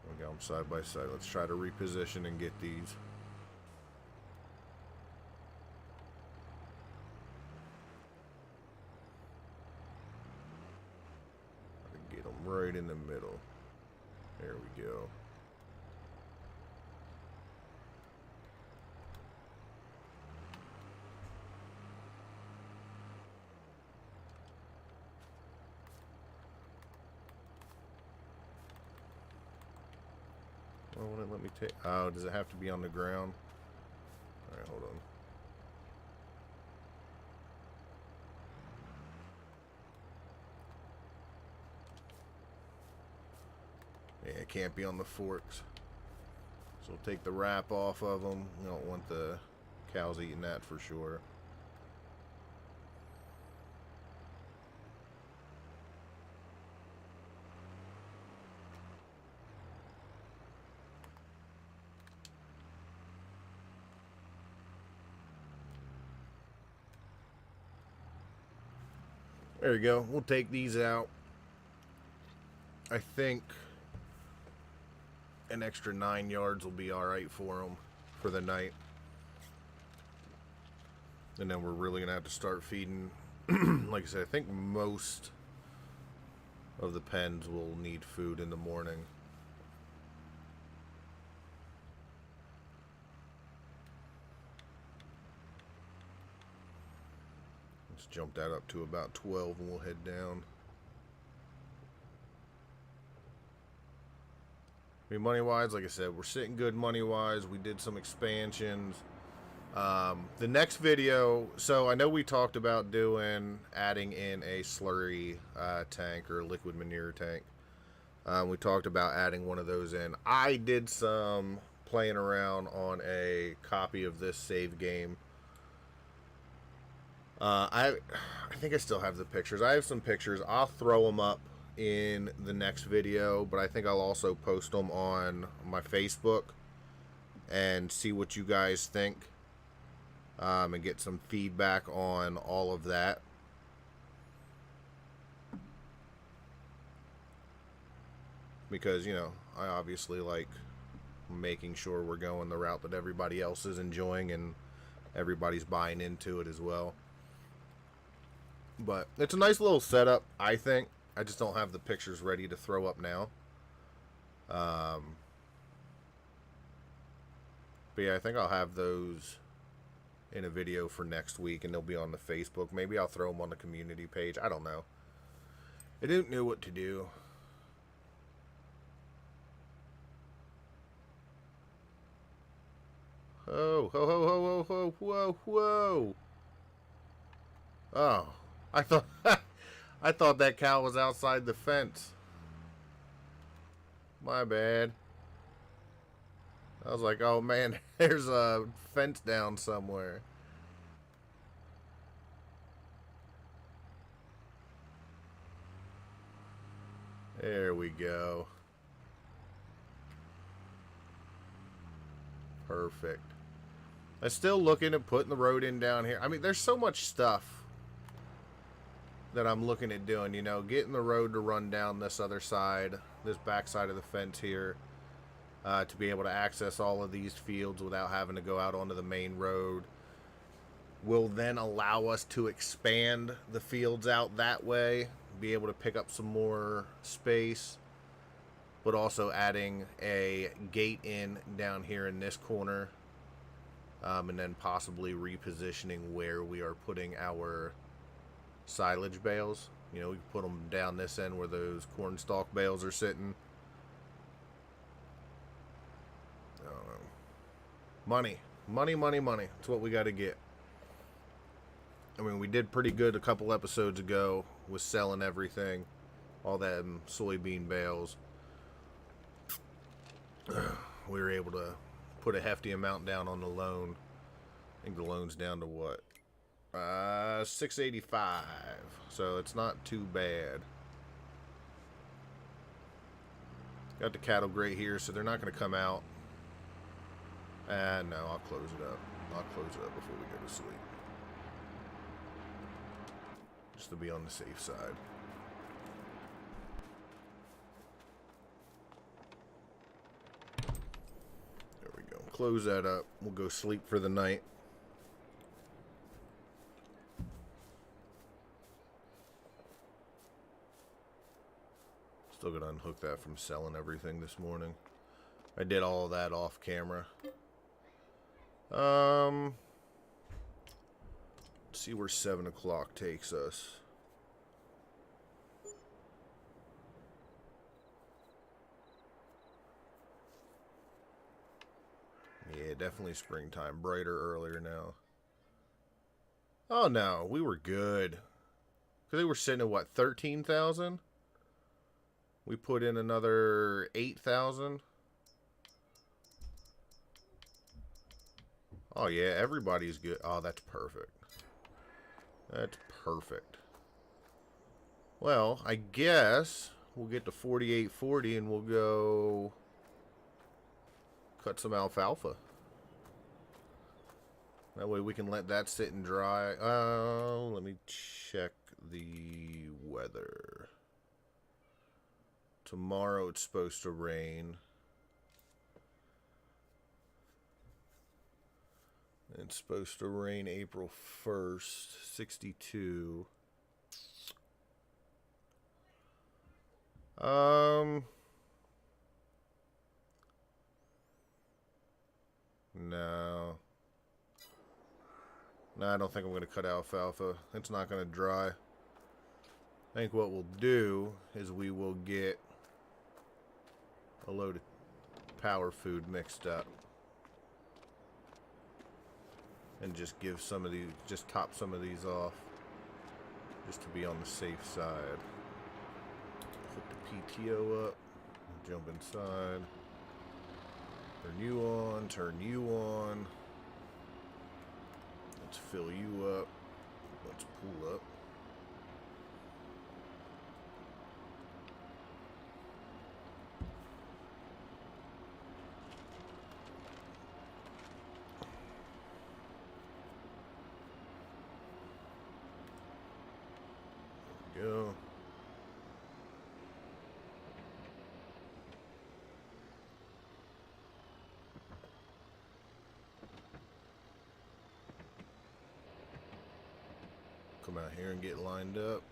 We got them side by side. Let's try to reposition and get these. Get them right in the middle. There we go. Let me take... Oh, does it have to be on the ground? Alright, hold on. Yeah, it can't be on the forks. So we'll take the wrap off of them. We don't want the cows eating that for sure. There we go. We'll take these out. I think an extra 9 yards will be alright for them for the night. And then we're really going to have to start feeding. Like I said, I think most of the pens will need food in the morning. Let's jump that up to about 12 and we'll head down. I mean, money-wise, like I said, we're sitting good money-wise. We did some expansions. The next video, so I know we talked about adding in a slurry tank or a liquid manure tank. We talked about adding one of those in. I did some playing around on a copy of this save game. I think I still have the pictures. I have some pictures. I'll throw them up in the next video, but I think I'll also post them on my Facebook and see what you guys think, and get some feedback on all of that. Because, you know, I obviously like making sure we're going the route that everybody else is enjoying and everybody's buying into it as well. But it's a nice little setup, I think. I just don't have the pictures ready to throw up now. But yeah, I think I'll have those in a video for next week, and they'll be on the Facebook. Maybe I'll throw them on the community page. I don't know. I didn't know what to do. Oh, ho, ho, ho, ho, ho, whoa, whoa. Oh, I thought... I thought that cow was outside the fence. My bad. I was like, oh man, there's a fence down somewhere. There we go. Perfect. I'm still looking at putting the road in down here. I mean, there's so much stuff that I'm looking at doing, you know, getting the road to run down this other side, this back side of the fence here, to be able to access all of these fields without having to go out onto the main road, will then allow us to expand the fields out that way, be able to pick up some more space, but also adding a gate in down here in this corner, and then possibly repositioning where we are putting our silage bales. You know, we can put them down this end where those corn stalk bales are sitting. I don't know. Money. Money, money, money. That's what we got to get. I mean, we did pretty good a couple episodes ago with selling everything. All that soybean bales. We were able to put a hefty amount down on the loan. I think the loan's down to what? 685, so it's not too bad. Got the cattle grate here, so they're not going to come out. And no, I'll close it up. I'll close it up before we go to sleep, just to be on the safe side. There we go. Close that up. We'll go sleep for the night. Still gonna unhook that from selling everything this morning. I did all of that off camera. Let's see where 7 o'clock takes us. definitely springtime. Brighter earlier now. Oh no, we were good. Because they were sitting at what, 13,000? We put in another 8,000. Oh yeah, everybody's good. Oh, that's perfect. That's perfect. Well, I guess we'll get to 4840 and we'll go cut some alfalfa. That way we can let that sit and dry. Let me check the weather. Tomorrow it's supposed to rain. It's supposed to rain April 1st, 62. No. No, I don't think I'm going to cut alfalfa. It's not going to dry. I think what we'll do is we will get a load of power food mixed up. And just give some of these, just top some of these off. Just to be on the safe side. Put the PTO up. Jump inside. Turn you on. Turn you on. Let's fill you up. Let's pull up. There we go. Come out here and get lined up.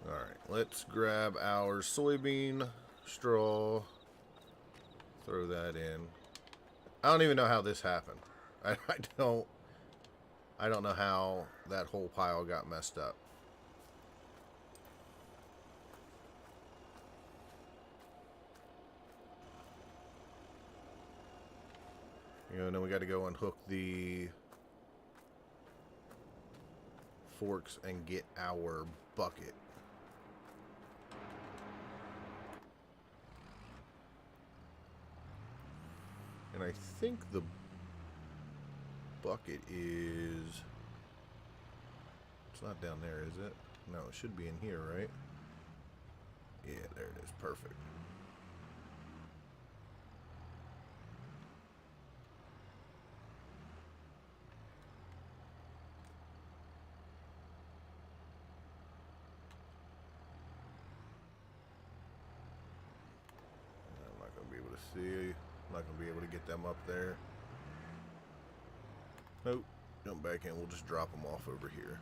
Alright, let's grab our soybean straw. Throw that in. I don't even know how this happened. I don't know how that whole pile got messed up. You know, and then we got to go unhook the forks and get our bucket. And I think the bucket is... It's not down there, is it? No, it should be in here, right? Yeah, there it is. Perfect. I'm not going to be able to see. I'm not going to be able to get them up there. Nope. Jump back in. We'll just drop them off over here.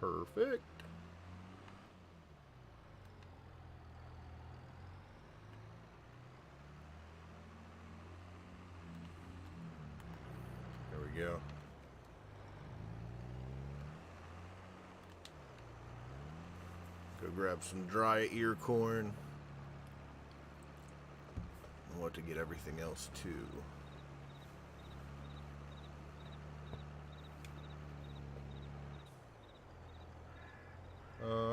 Perfect. There we go. Go grab some dry ear corn. I want to get everything else too.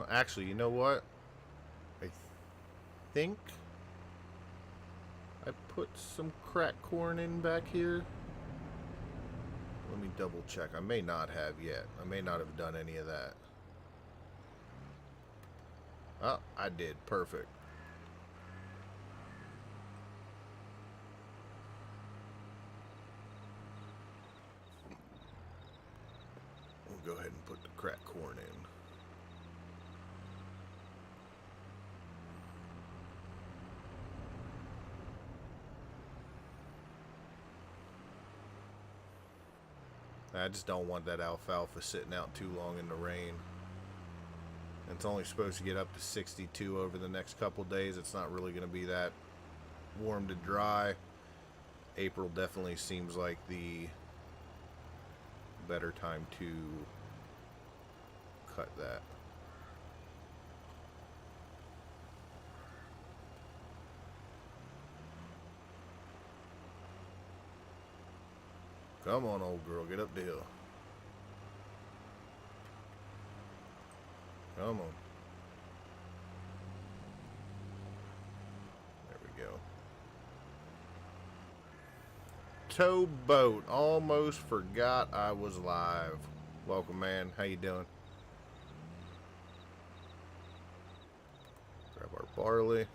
Actually, you know what? I think I put some cracked corn in back here. Let me double check. I may not have yet. I may not have done any of that. Oh, I did. Perfect. We'll go ahead and put the cracked corn in. I just don't want that alfalfa sitting out too long in the rain. It's only supposed to get up to 62 over the next couple days. It's not really going to be that warm to dry. April definitely seems like the better time to cut that. Come on, old girl, get up the hill. Come on. There we go. Towboat. Almost forgot I was live. Welcome, man. How you doing? Grab our barley.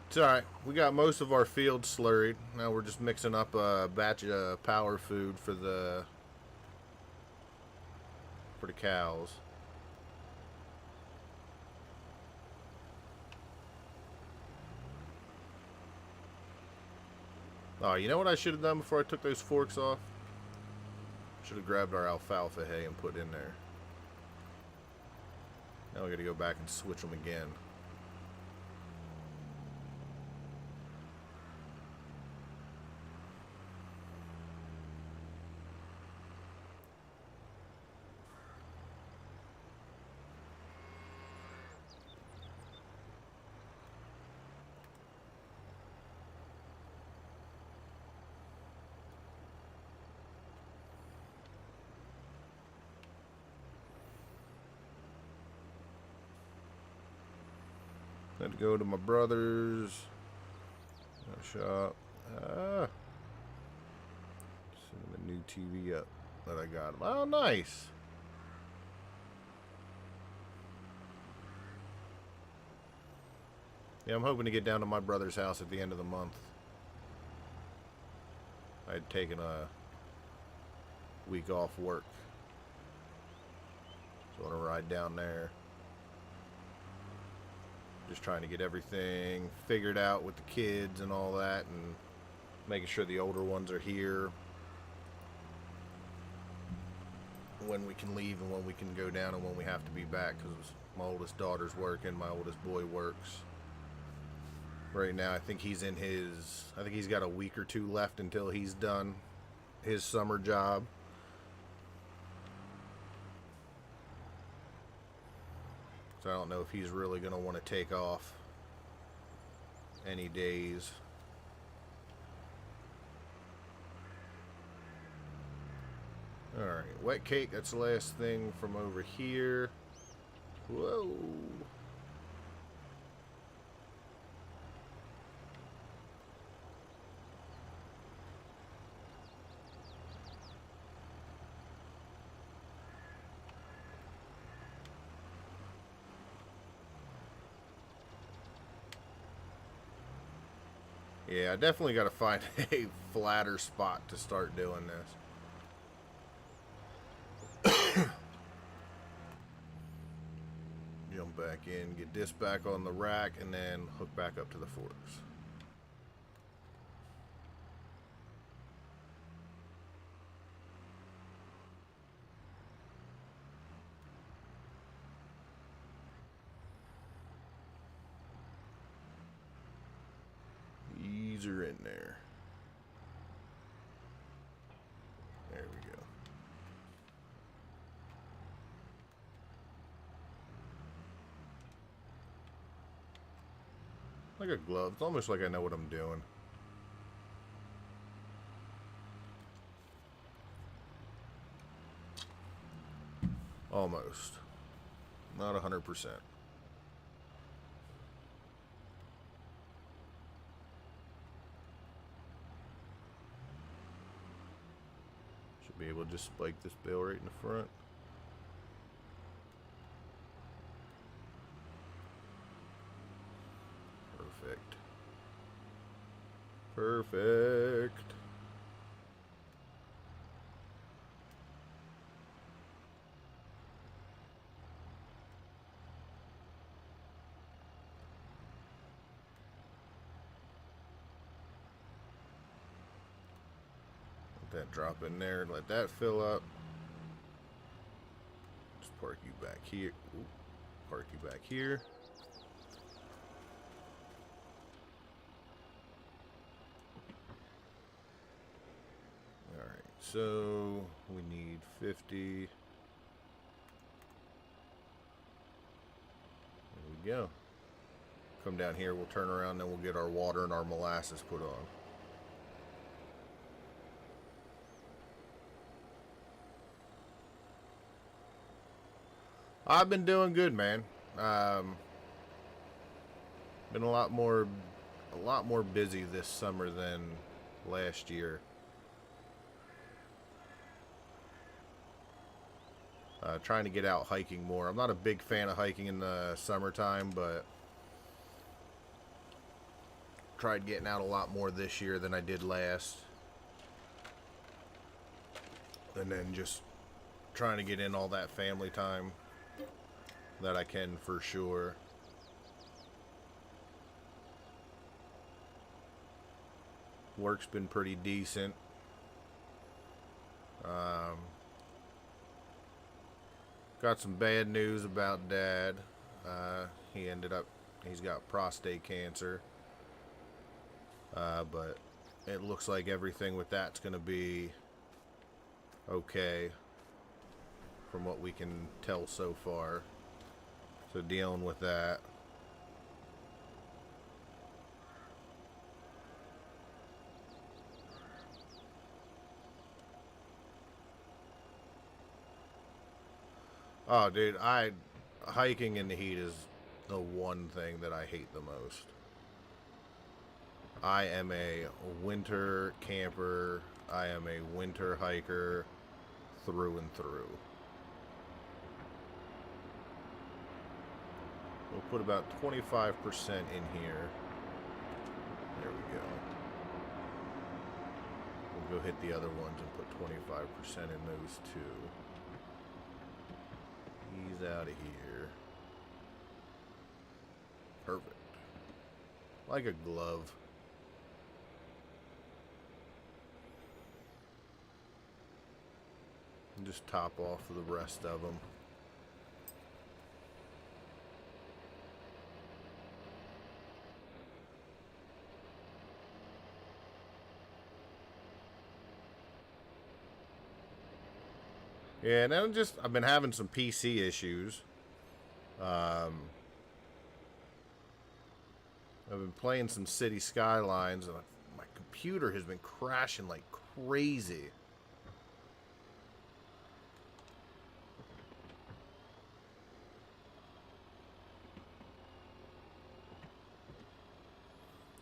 It's alright. We got most of our field slurried. Now we're just mixing up a batch of power food for the cows. Oh, you know what I should have done before I took those forks off? Should have grabbed our alfalfa hay and put in there. Now we got to go back and switch them again. Had to go to my brother's shop. Setting the new TV up that I got. Oh, nice. Yeah, I'm hoping to get down to my brother's house at the end of the month. I had taken a week off work, so I want to ride down there. Just trying to get everything figured out with the kids and all that, and making sure the older ones are here when we can leave and when we can go down and when we have to be back, because my oldest daughter's working, my oldest boy works. Right now, I think he's got a week or two left until he's done his summer job. So I don't know if he's really going to want to take off any days. Alright, wet cake, that's the last thing from over here. Whoa. Yeah, I definitely got to find a flatter spot to start doing this. Jump back in, get this back on the rack, and then hook back up to the forks. Are in there. There we go. Like a glove. It's almost like I know what I'm doing. Almost. Not 100%. Be able to just spike this bale right in the front. Perfect. Perfect. that drop in there. Let that fill up. Just park you back here. Ooh, park you back here. Alright, so we need 50. There we go. Come down here, we'll turn around, then we'll get our water and our molasses put on. I've been doing good, man. Been a lot more busy this summer than last year. Trying to get out hiking more. I'm not a big fan of hiking in the summertime, but tried getting out a lot more this year than I did last. And then just trying to get in all that family time that I can for sure. Work's been pretty decent. Got some bad news about Dad. He's got prostate cancer. But it looks like everything with that's going to be okay from what we can tell so far. So dealing with that. Oh, dude, hiking in the heat is the one thing that I hate the most. I am a winter camper. I am a winter hiker through and through. We'll put about 25% in here. There we go. We'll go hit the other ones and put 25% in those two. He's out of here. Perfect. Like a glove. And just top off the rest of them. Yeah, and then I've been having some PC issues. I've been playing some City Skylines, and my computer has been crashing like crazy.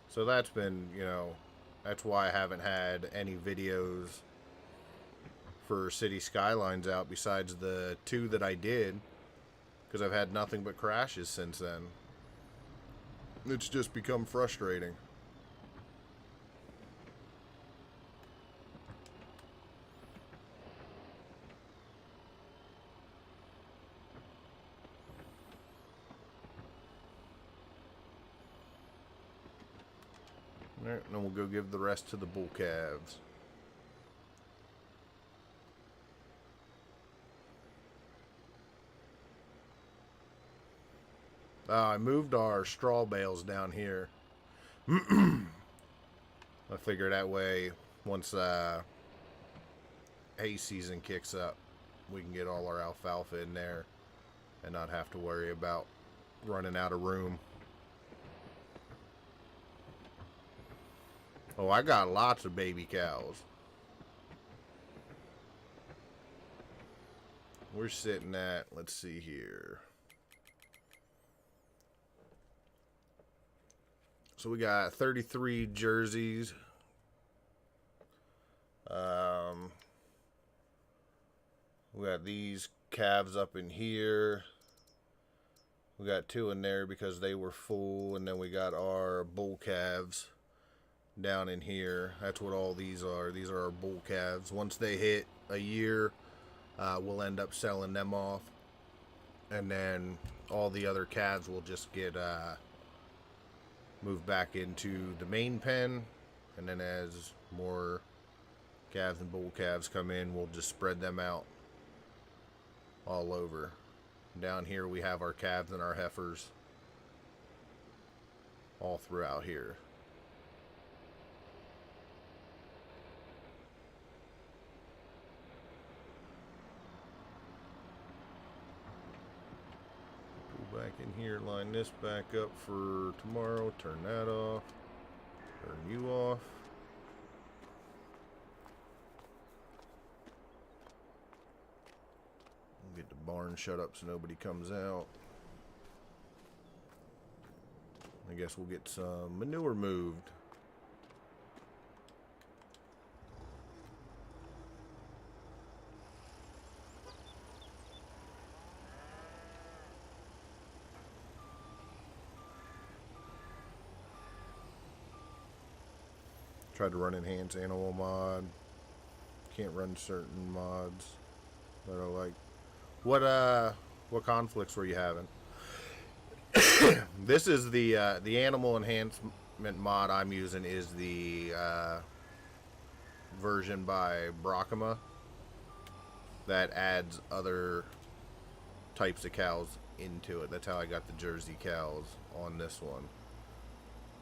So that's been, that's why I haven't had any videos for City Skylines out besides the 2 that I did, because I've had nothing but crashes since then. It's just become frustrating. Alright, and then we'll go give the rest to the bull calves. I moved our straw bales down here. I figure that way, once hay season kicks up, we can get all our alfalfa in there and not have to worry about running out of room. Oh, I got lots of baby cows. We're sitting at, let's see here. So we got 33 jerseys. We got these calves up in here. We got 2 in there because they were full, and then we got our bull calves down in here. That's what all these are. These are our bull calves. Once they hit a year, we'll end up selling them off, and then all the other calves will just get moved back into the main pen, and then as more calves and bull calves come in, we'll just spread them out all over. Down here we have our calves and our heifers all throughout here. Pull back in here, line this back up for tomorrow, turn that off, turn you off. Get the barn shut up so nobody comes out. I guess we'll get some manure moved. Tried to run enhanced animal mod. Can't run certain mods that I like. What conflicts were you having? This is the animal enhancement mod I'm using is the version by Brachma that adds other types of cows into it. That's how I got the Jersey cows on this one.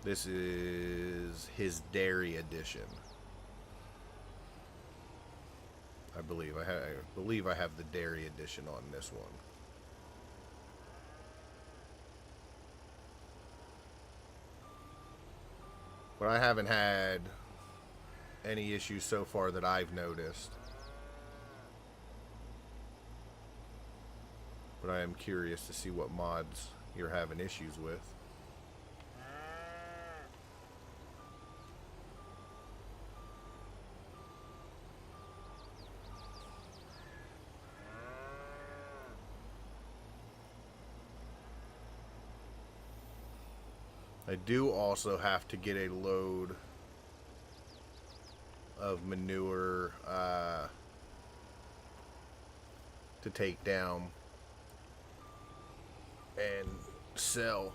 This is his dairy edition. I believe I have the dairy edition on this one. But I haven't had any issues so far that I've noticed. But I am curious to see what mods you're having issues with. I do also have to get a load of manure to take down and sell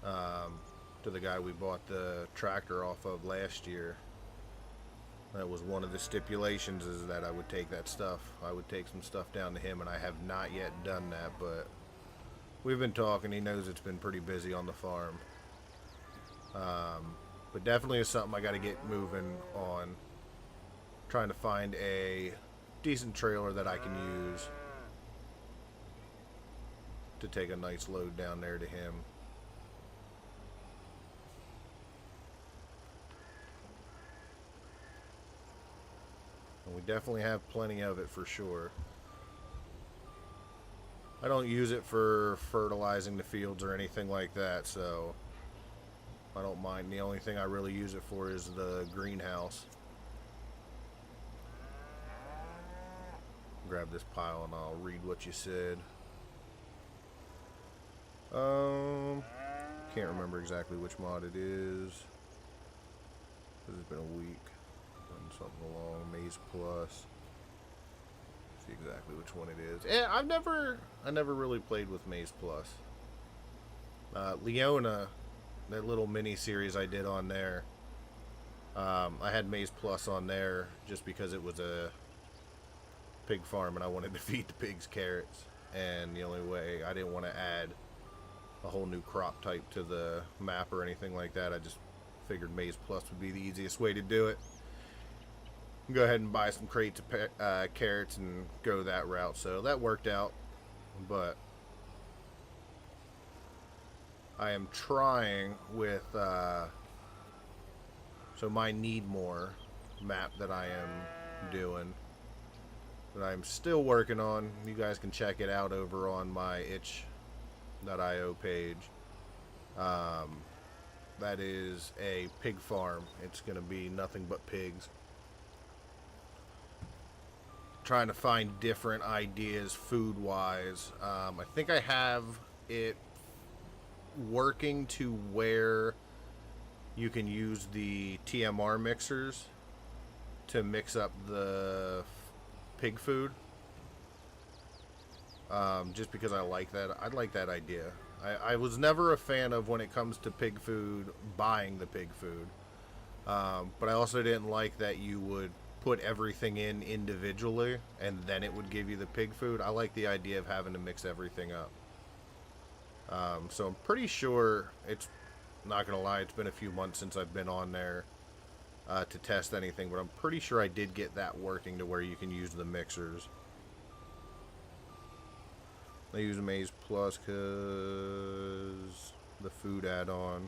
to the guy we bought the tractor off of last year. That was one of the stipulations, is that I would take that stuff. I would take some stuff down to him, and I have not yet done that, but we've been talking. He knows it's been pretty busy on the farm. But definitely is something I got to get moving on. Trying to find a decent trailer that I can use to take a nice load down there to him. And we definitely have plenty of it for sure. I don't use it for fertilizing the fields or anything like that, so I don't mind. The only thing I really use it for is the greenhouse. Grab this pile and I'll read what you said. Can't remember exactly which mod it is. This has been a week. Done something along Maze Plus. See exactly which one it is. Yeah, I never really played with Maze Plus. Leona, that little mini series I did on there, I had Maze Plus on there just because it was a pig farm and I wanted to feed the pigs carrots, and the only way, I didn't want to add a whole new crop type to the map or anything like that. I just figured Maze Plus would be the easiest way to do it. Go ahead and buy some crates of carrots and go that route, so that worked out. But I am trying with so my Need More map that I am doing, that I'm still working on. You guys can check it out over on my itch.io page. That is a pig farm. It's going to be nothing but pigs. Trying to find different ideas food wise. I think I have it working to where you can use the TMR mixers to mix up the pig food. Just because I like that. I like that idea. I was never a fan of, when it comes to pig food, buying the pig food. But I also didn't like that you would put everything in individually and then it would give you the pig food. I like the idea of having to mix everything up. So I'm pretty sure it's, not gonna lie, it's been a few months since I've been on there to test anything, but I'm pretty sure I did get that working to where you can use the mixers. I use Maize Plus because the food add-on.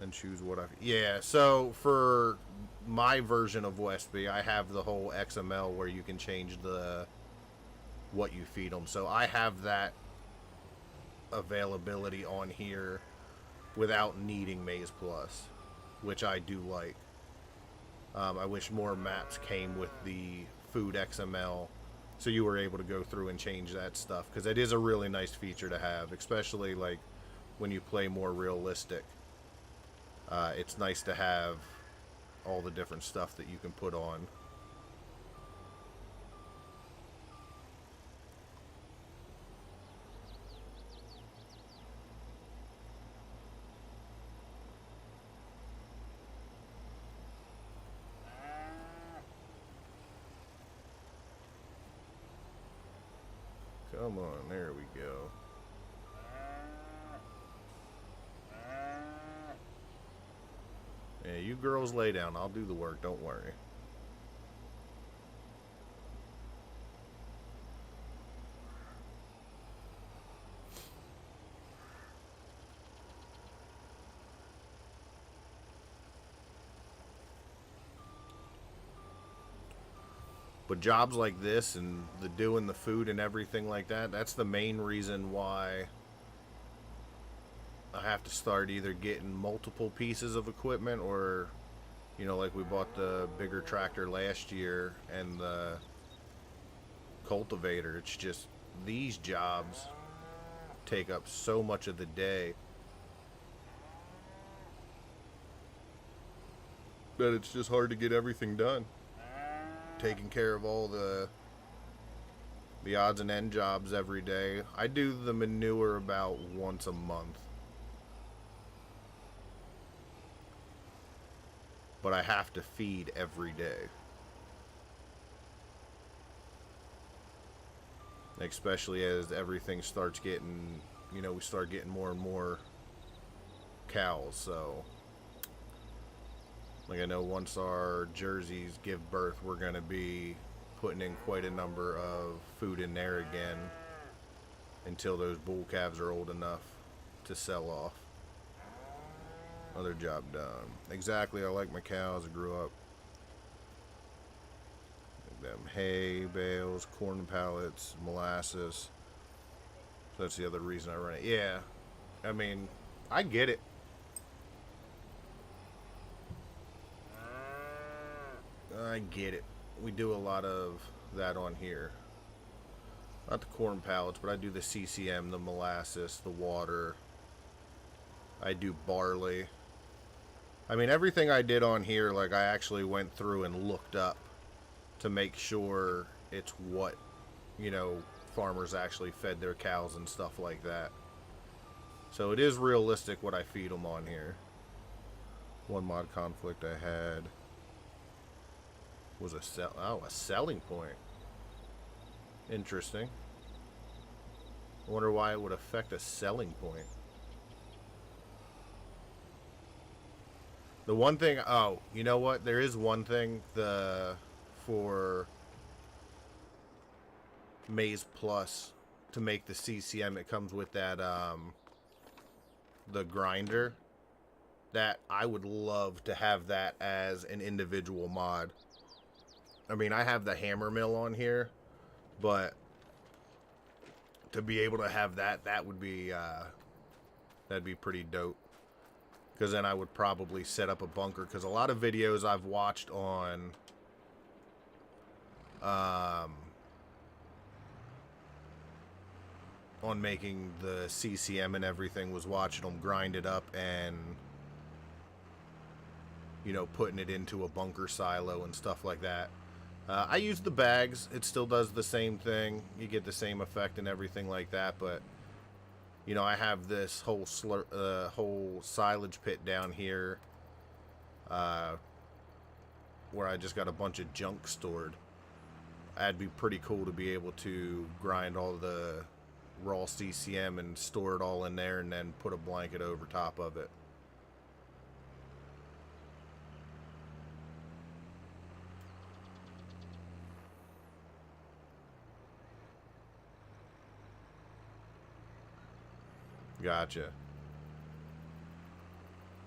And choose what I... Yeah, so for my version of Westby, I have the whole XML where you can change the what you feed them. So I have that availability on here without needing Maize Plus, which I do like. I wish more maps came with the food XML so you were able to go through and change that stuff, because it is a really nice feature to have, especially like when you play more realistic. It's nice to have all the different stuff that you can put on. Come on, there we go. Yeah, you girls lay down. I'll do the work, don't worry. But jobs like this and the doing the food and everything like that, that's the main reason why I have to start either getting multiple pieces of equipment, or, you know, like we bought the bigger tractor last year and the cultivator. It's just these jobs take up so much of the day that it's just hard to get everything done. Taking care of all the odds and end jobs every day. I do the manure about once a month. But I have to feed every day. Especially as everything starts getting, you know, we start getting more and more cows, so... Like, I know once our jerseys give birth, we're going to be putting in quite a number of food in there again until those bull calves are old enough to sell off. Another job done. Exactly, I like my cows. I grew up. Like them hay, bales, corn pallets, molasses. So that's the other reason I run it. Yeah, I mean, I get it. I get it. We do a lot of that on here. Not the corn pallets, but I do the CCM, the molasses, the water. I do barley. I mean, everything I did on here, like, I actually went through and looked up to make sure it's what, you know, farmers actually fed their cows and stuff like that. So it is realistic what I feed them on here. One mod conflict I had was a selling point. Interesting. I wonder why it would affect a selling point. The one thing, oh, you know what? There is one thing for Maize Plus to make the CCM. It comes with that the grinder. That I would love to have that as an individual mod. I mean, I have the hammer mill on here, but to be able to have that, that would be that'd be pretty dope. Because then I would probably set up a bunker. Because a lot of videos I've watched on making the CCM and everything was watching them grind it up and, you know, putting it into a bunker silo and stuff like that. I use the bags. It still does the same thing. You get the same effect and everything like that, but you know, I have this whole whole silage pit down here where I just got a bunch of junk stored. That'd be pretty cool to be able to grind all the raw CCM and store it all in there and then put a blanket over top of it. Gotcha.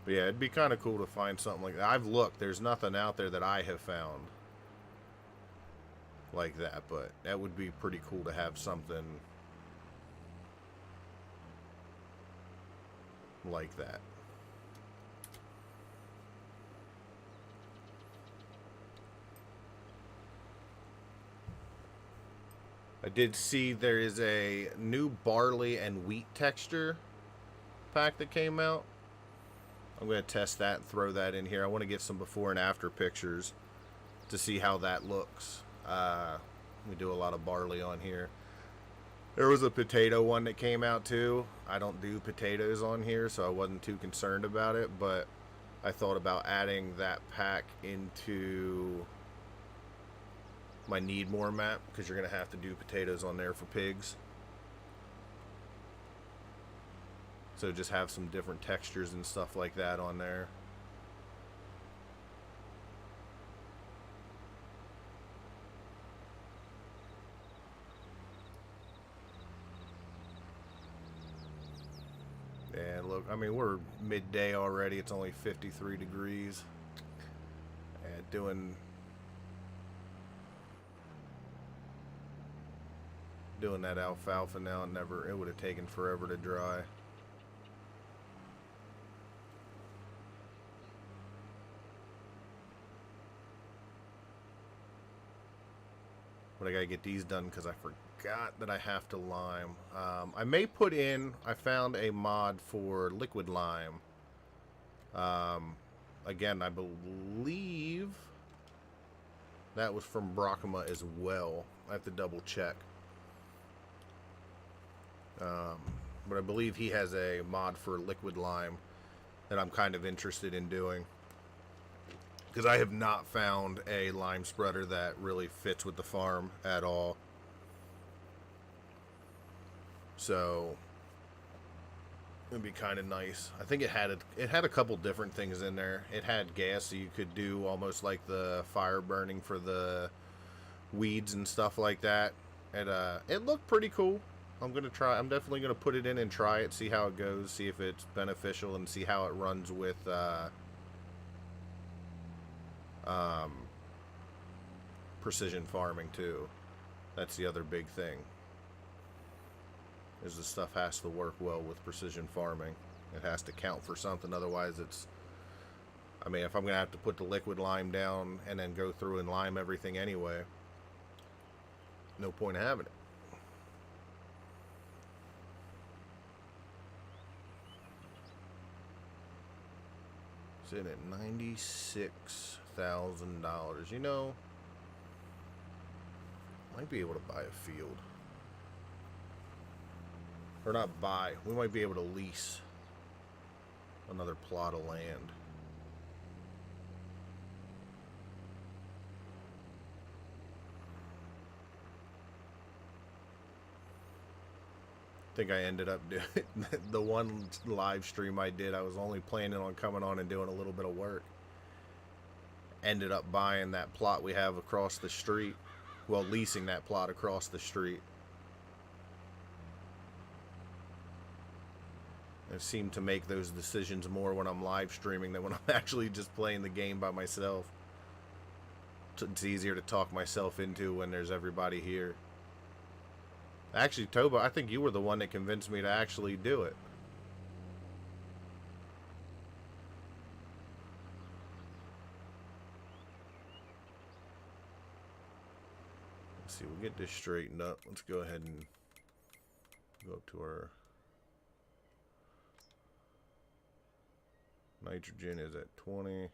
But yeah, it'd be kind of cool to find something like that. I've looked. There's nothing out there that I have found like that, but that would be pretty cool to have something like that. I did see there is a new barley and wheat texture pack that came out. I'm going to test that and throw that in here. I want to get some before and after pictures to see how that looks. We do a lot of barley on here. There was a potato one that came out too. I don't do potatoes on here, so I wasn't too concerned about it, but I thought about adding that pack into my need more map, because you're going to have to do potatoes on there for pigs. So just have some different textures and stuff like that on there. And look, I mean, we're midday already. It's only 53 degrees. And doing that alfalfa now, it would have taken forever to dry. But I gotta get these done because I forgot that I have to lime. I may put in, I found a mod for liquid lime. Again, I believe that was from Brockma as well. I have to double check. But I believe he has a mod for liquid lime that I'm kind of interested in doing, because I have not found a lime spreader that really fits with the farm at all. So it'd be kind of nice. I think it had a couple different things in there. It had gas, so you could do almost like the fire burning for the weeds and stuff like that. And it looked pretty cool. I'm definitely gonna put it in and try it, see how it goes, see if it's beneficial, and see how it runs with precision farming too. That's the other big thing, is the stuff has to work well with precision farming. It has to count for something, otherwise I mean, if I'm gonna have to put the liquid lime down and then go through and lime everything anyway, no point in having it. Sitting at $96,000. You know, might be able to buy a field. Or not buy. We might be able to lease another plot of land. I think I ended up doing the one live stream I did. I was only planning on coming on and doing a little bit of work. Ended up buying that plot we have across the street. Well, leasing that plot across the street. I seem to make those decisions more when I'm live streaming than when I'm actually just playing the game by myself. It's easier to talk myself into when there's everybody here. Actually, Toba, I think you were the one that convinced me to actually do it. Let's see, we'll get this straightened up. Let's go ahead and go up to our nitrogen is at 20.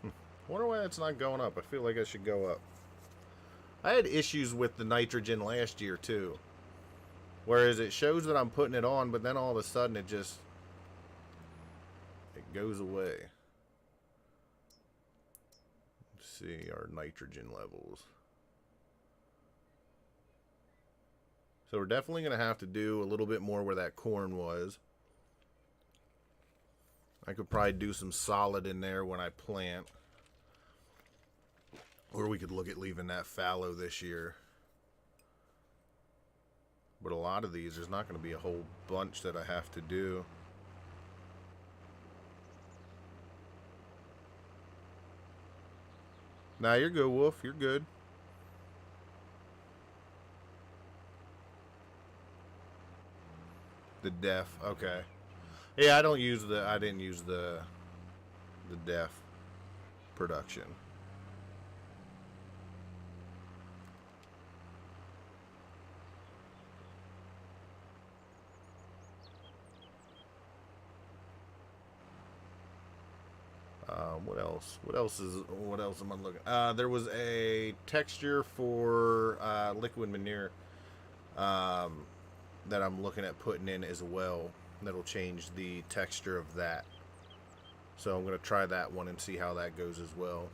I wonder why that's not going up. I feel like it should go up. I had issues with the nitrogen last year too. Whereas it shows that I'm putting it on, but then all of a sudden it goes away. Let's see our nitrogen levels. So we're definitely going to have to do a little bit more where that corn was. I could probably do some solid in there when I plant. Or we could look at leaving that fallow this year. But a lot of these, there's not going to be a whole bunch that I have to do. Nah, you're good, Wolf. You're good. The def, okay. Yeah, I didn't use the def production. What else am I looking? There was a texture for liquid manure that I'm looking at putting in as well. That'll change the texture of that. So I'm going to try that one and see how that goes as well.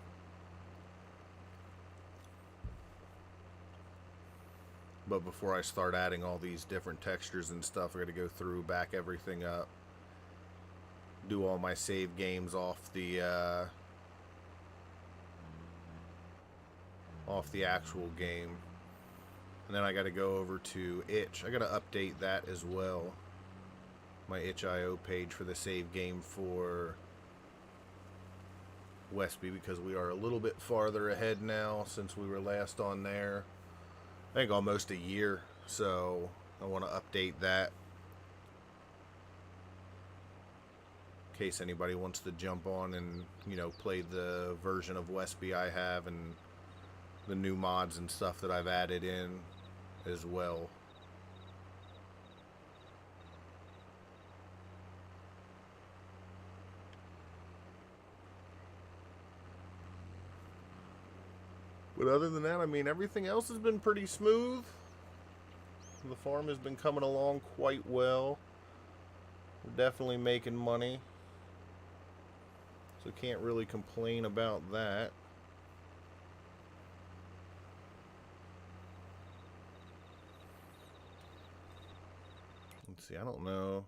But before I start adding all these different textures and stuff, I got to go through, back everything up, do all my save games off the actual game, and then I got to go over to itch. I got to update that as well, my itch.io page for the save game for Westby, because we are a little bit farther ahead now since we were last on there. I think almost a year, so I want to update that in case anybody wants to jump on and, you know, play the version of Westby I have and the new mods and stuff that I've added in as well. But other than that, I mean, everything else has been pretty smooth. The farm has been coming along quite well. We're definitely making money, so can't really complain about that. Let's see, I don't know.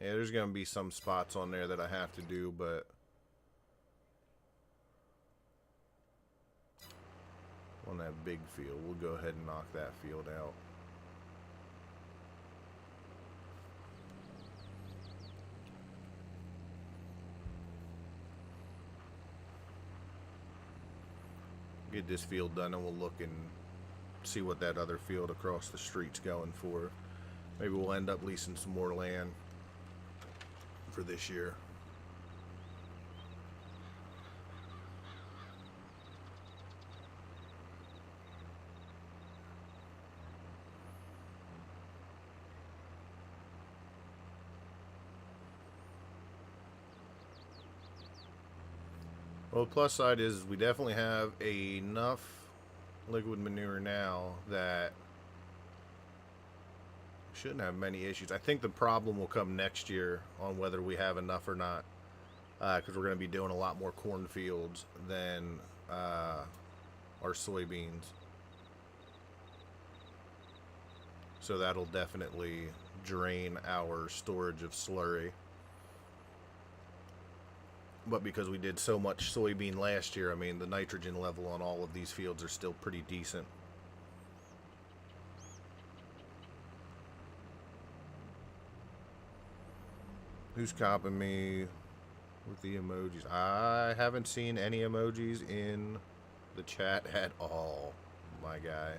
Yeah, there's going to be some spots on there that I have to do, but on that big field, we'll go ahead and knock that field out. Get this field done and we'll look and see what that other field across the street's going for. Maybe we'll end up leasing some more land for this year. Well, the plus side is we definitely have enough liquid manure now that we shouldn't have many issues. I think the problem will come next year on whether we have enough or not, because we're going to be doing a lot more cornfields than our soybeans. So that'll definitely drain our storage of slurry. But because we did so much soybean last year, I mean, the nitrogen level on all of these fields are still pretty decent. Who's copying me with the emojis? I haven't seen any emojis in the chat at all, my guy.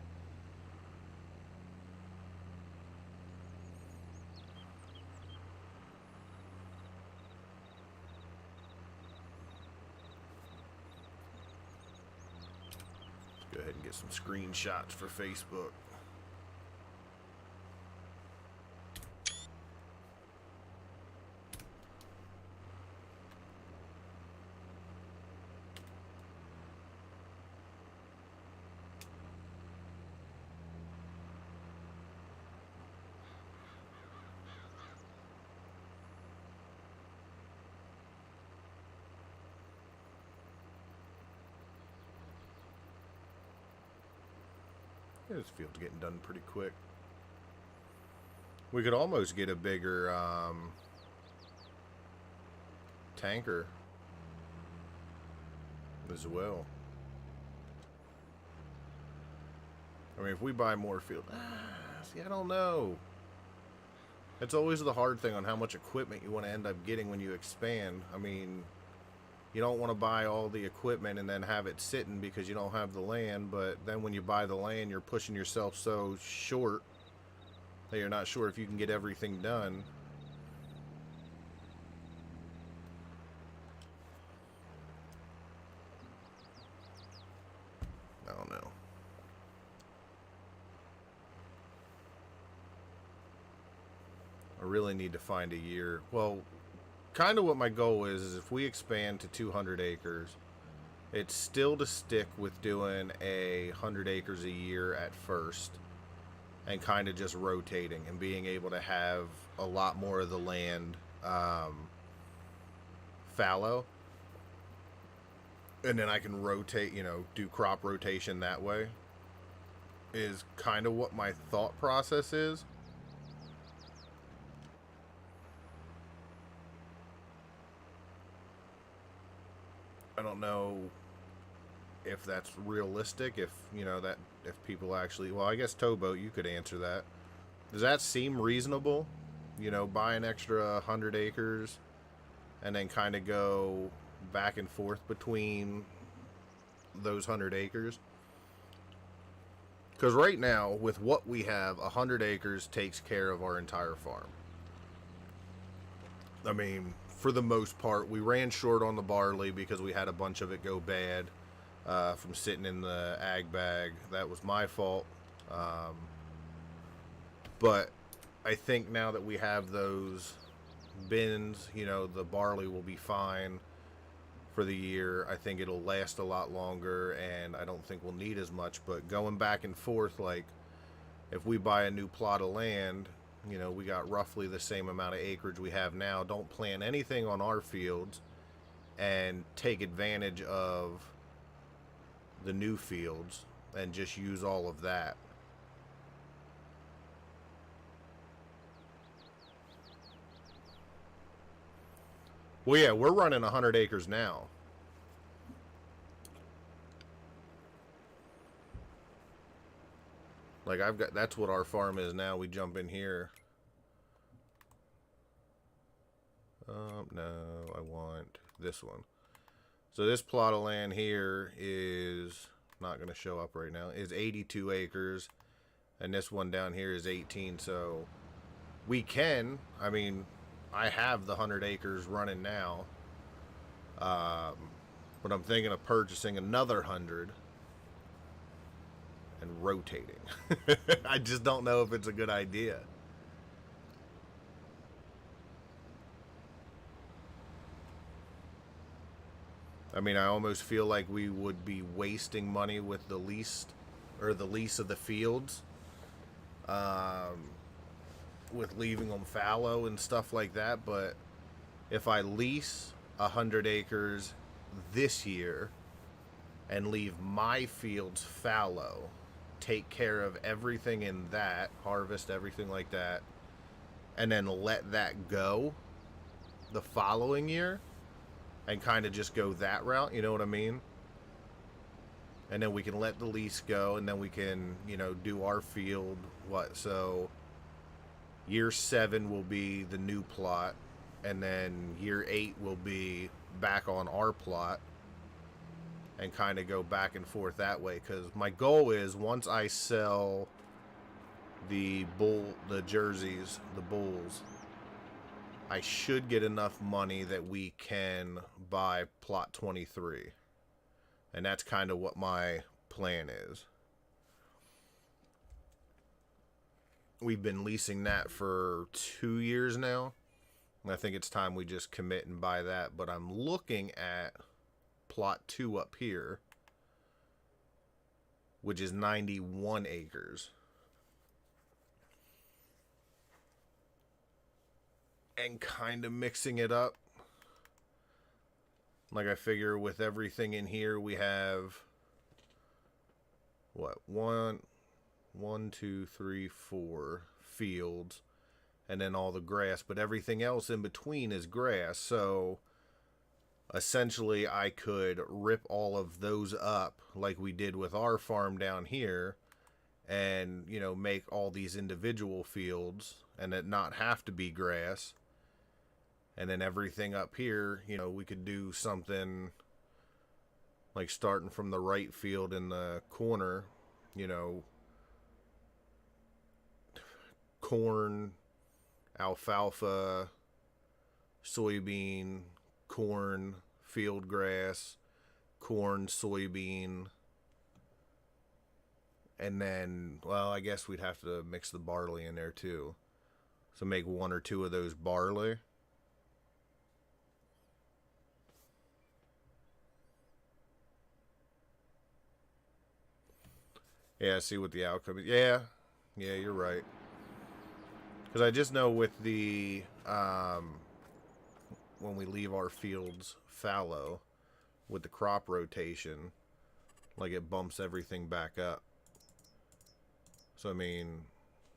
Go ahead and get some screenshots for Facebook. Yeah, this field's getting done pretty quick. We could almost get a bigger tanker as well. I mean, if we buy more field... see, I don't know. It's always the hard thing on how much equipment you want to end up getting when you expand. I mean, you don't want to buy all the equipment and then have it sitting because you don't have the land, but then when you buy the land, you're pushing yourself so short that you're not sure if you can get everything done. I don't know. I really need to find a year. Well, kind of what my goal is if we expand to 200 acres, it's still to stick with doing 100 acres a year at first and kind of just rotating and being able to have a lot more of the land fallow. And then I can rotate, you know, do crop rotation that way is kind of what my thought process is. I don't know if that's realistic, if, you know, that if people actually, well, I guess Towboat, you could answer that. Does that seem reasonable? You know, buy an extra 100 acres and then kind of go back and forth between those 100 acres? Because right now, with what we have, 100 acres takes care of our entire farm. I mean, for the most part, we ran short on the barley because we had a bunch of it go bad from sitting in the ag bag. That was my fault. But I think now that we have those bins, you know, the barley will be fine for the year. I think it'll last a lot longer, and I don't think we'll need as much. But going back and forth, like, if we buy a new plot of land, you know, we got roughly the same amount of acreage we have now. Don't plant anything on our fields and take advantage of the new fields and just use all of that. Well, yeah, we're running 100 acres now. Like, I've got, that's what our farm is now. We jump in here. No, I want this one. So this plot of land here is not going to show up right now. Is 82 acres. And this one down here is 18. So we can, I mean, I have the 100 acres running now. But I'm thinking of purchasing another 100 and rotating. I just don't know if it's a good idea. I mean, I almost feel like we would be wasting money with the lease, or the lease of the fields, with leaving them fallow and stuff like that. But if I lease 100 acres this year and leave my fields fallow, take care of everything in that, harvest everything like that, and then let that go the following year and kind of just go that route, you know what I mean? And then we can let the lease go, and then we can, you know, do our field. What? So year 7 will be the new plot, and then year 8 will be back on our plot, and kind of go back and forth that way. Because my goal is, once I sell the jerseys, the bulls, I should get enough money that we can buy plot 23. And that's kind of what my plan is. We've been leasing that for 2 years now. And I think it's time we just commit and buy that. But I'm looking at plot 2 up here, which is 91 acres. And kind of mixing it up. Like, I figure with everything in here, we have, what, 1, 1, 2, 3, 4 fields, and then all the grass, but everything else in between is grass. So essentially I could rip all of those up like we did with our farm down here, and, you know, make all these individual fields and it not have to be grass. And then everything up here, you know, we could do something like starting from the right field in the corner, you know, corn, alfalfa, soybean, corn, field grass, corn, soybean, and then, well, I guess we'd have to mix the barley in there too. So make 1 or 2 of those barley. Yeah, see what the outcome is. Yeah, you're right. Because I just know with the, when we leave our fields fallow, with the crop rotation, like it bumps everything back up. So, I mean,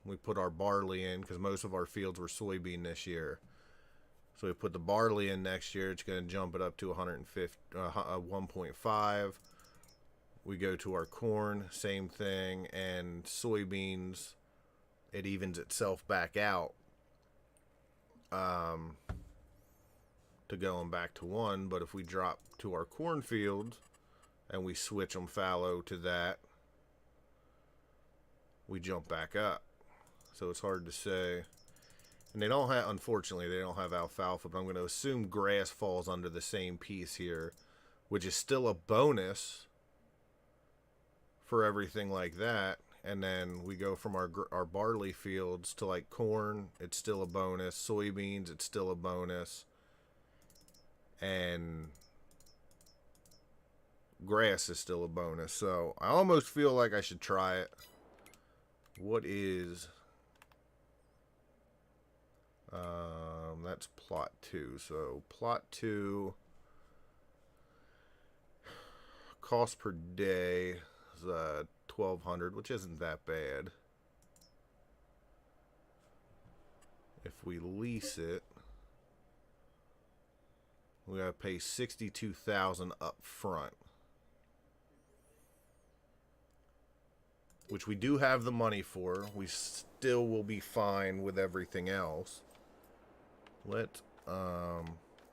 we put our barley in, because most of our fields were soybean this year. So we put the barley in next year, it's going to jump it up to 1.5. We go to our corn, same thing, and soybeans, it evens itself back out to going back to 1. But if we drop to our cornfields and we switch them fallow to that, we jump back up. So it's hard to say. And they don't have, unfortunately, they don't have alfalfa, but I'm going to assume grass falls under the same piece here, which is still a bonus for everything like that. And then we go from our barley fields to like corn, it's still a bonus. Soybeans, it's still a bonus. And grass is still a bonus. So I almost feel like I should try it. What is... that's plot 2. So plot 2, cost per day is 1,200, which isn't that bad. If we lease it, we gotta pay $62,000 up front, which we do have the money for. We still will be fine with everything else.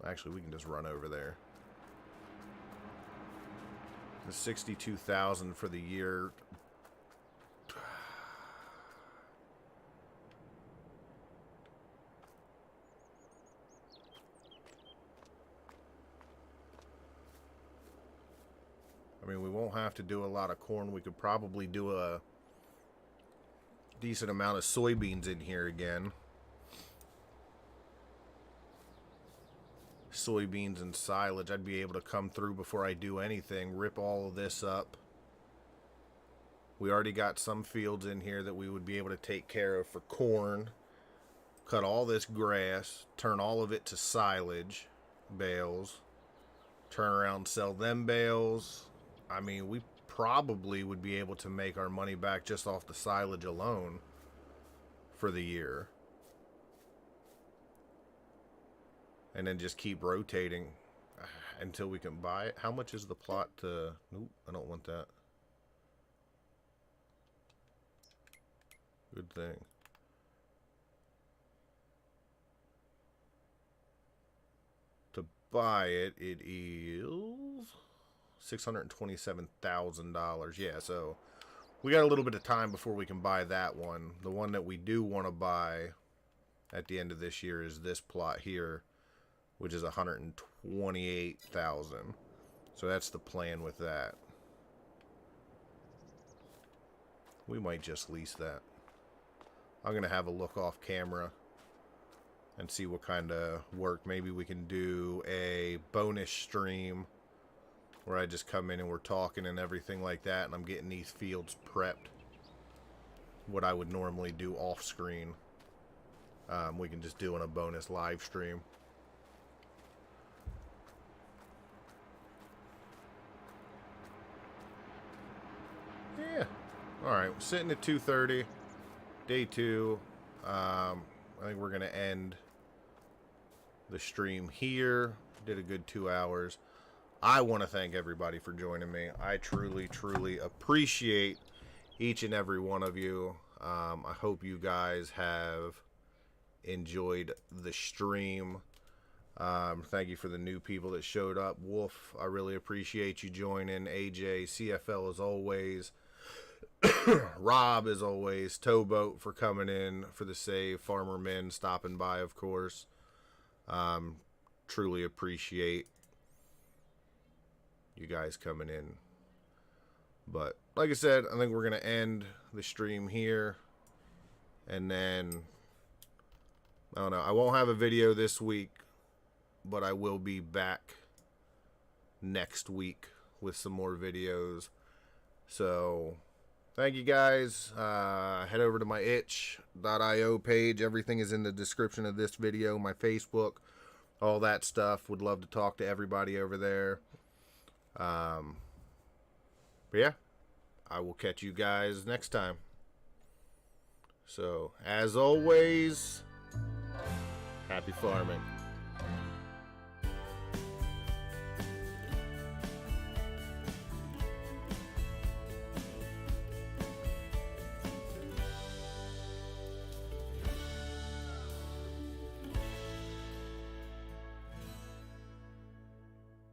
Actually, we can just run over there. The $62,000 for the year. I mean, we won't have to do a lot of corn. We could probably do a decent amount of soybeans in here again. Soybeans and silage. I'd be able to come through before I do anything, rip all of this up. We already got some fields in here that we would be able to take care of for corn. Cut all this grass, turn all of it to silage bales, turn around, sell them bales. I mean, we probably would be able to make our money back just off the silage alone for the year. And then just keep rotating until we can buy it. How much is the plot to... Nope, I don't want that. Good thing. To buy it, it is $627,000. Yeah, so we got a little bit of time before we can buy that one. The one that we do want to buy at the end of this year is this plot here, which is $128,000. So that's the plan with that. We might just lease that. I'm going to have a look off camera and see what kind of work. Maybe we can do a bonus stream where I just come in and we're talking and everything like that, and I'm getting these fields prepped. What I would normally do off screen. We can just do in a bonus live stream. Yeah. All right, we're sitting at 2:30, day 2. I think we're going to end the stream here. Did a good 2 hours. I want to thank everybody for joining me. I truly, truly appreciate each and every one of you. I hope you guys have enjoyed the stream. Thank you for the new people that showed up. Wolf, I really appreciate you joining. AJ, CFL as always. Rob as always. Towboat for coming in for the save. Farmer Men stopping by, of course. Truly appreciate you guys coming in. But like I said, I think we're going to end the stream here. And then, I don't know, I won't have a video this week, but I will be back next week with some more videos. So, thank you guys. Head over to my itch.io page. Everything is in the description of this video. My Facebook, all that stuff. Would love to talk to everybody over there. But yeah, I will catch you guys next time. So, as always, happy farming.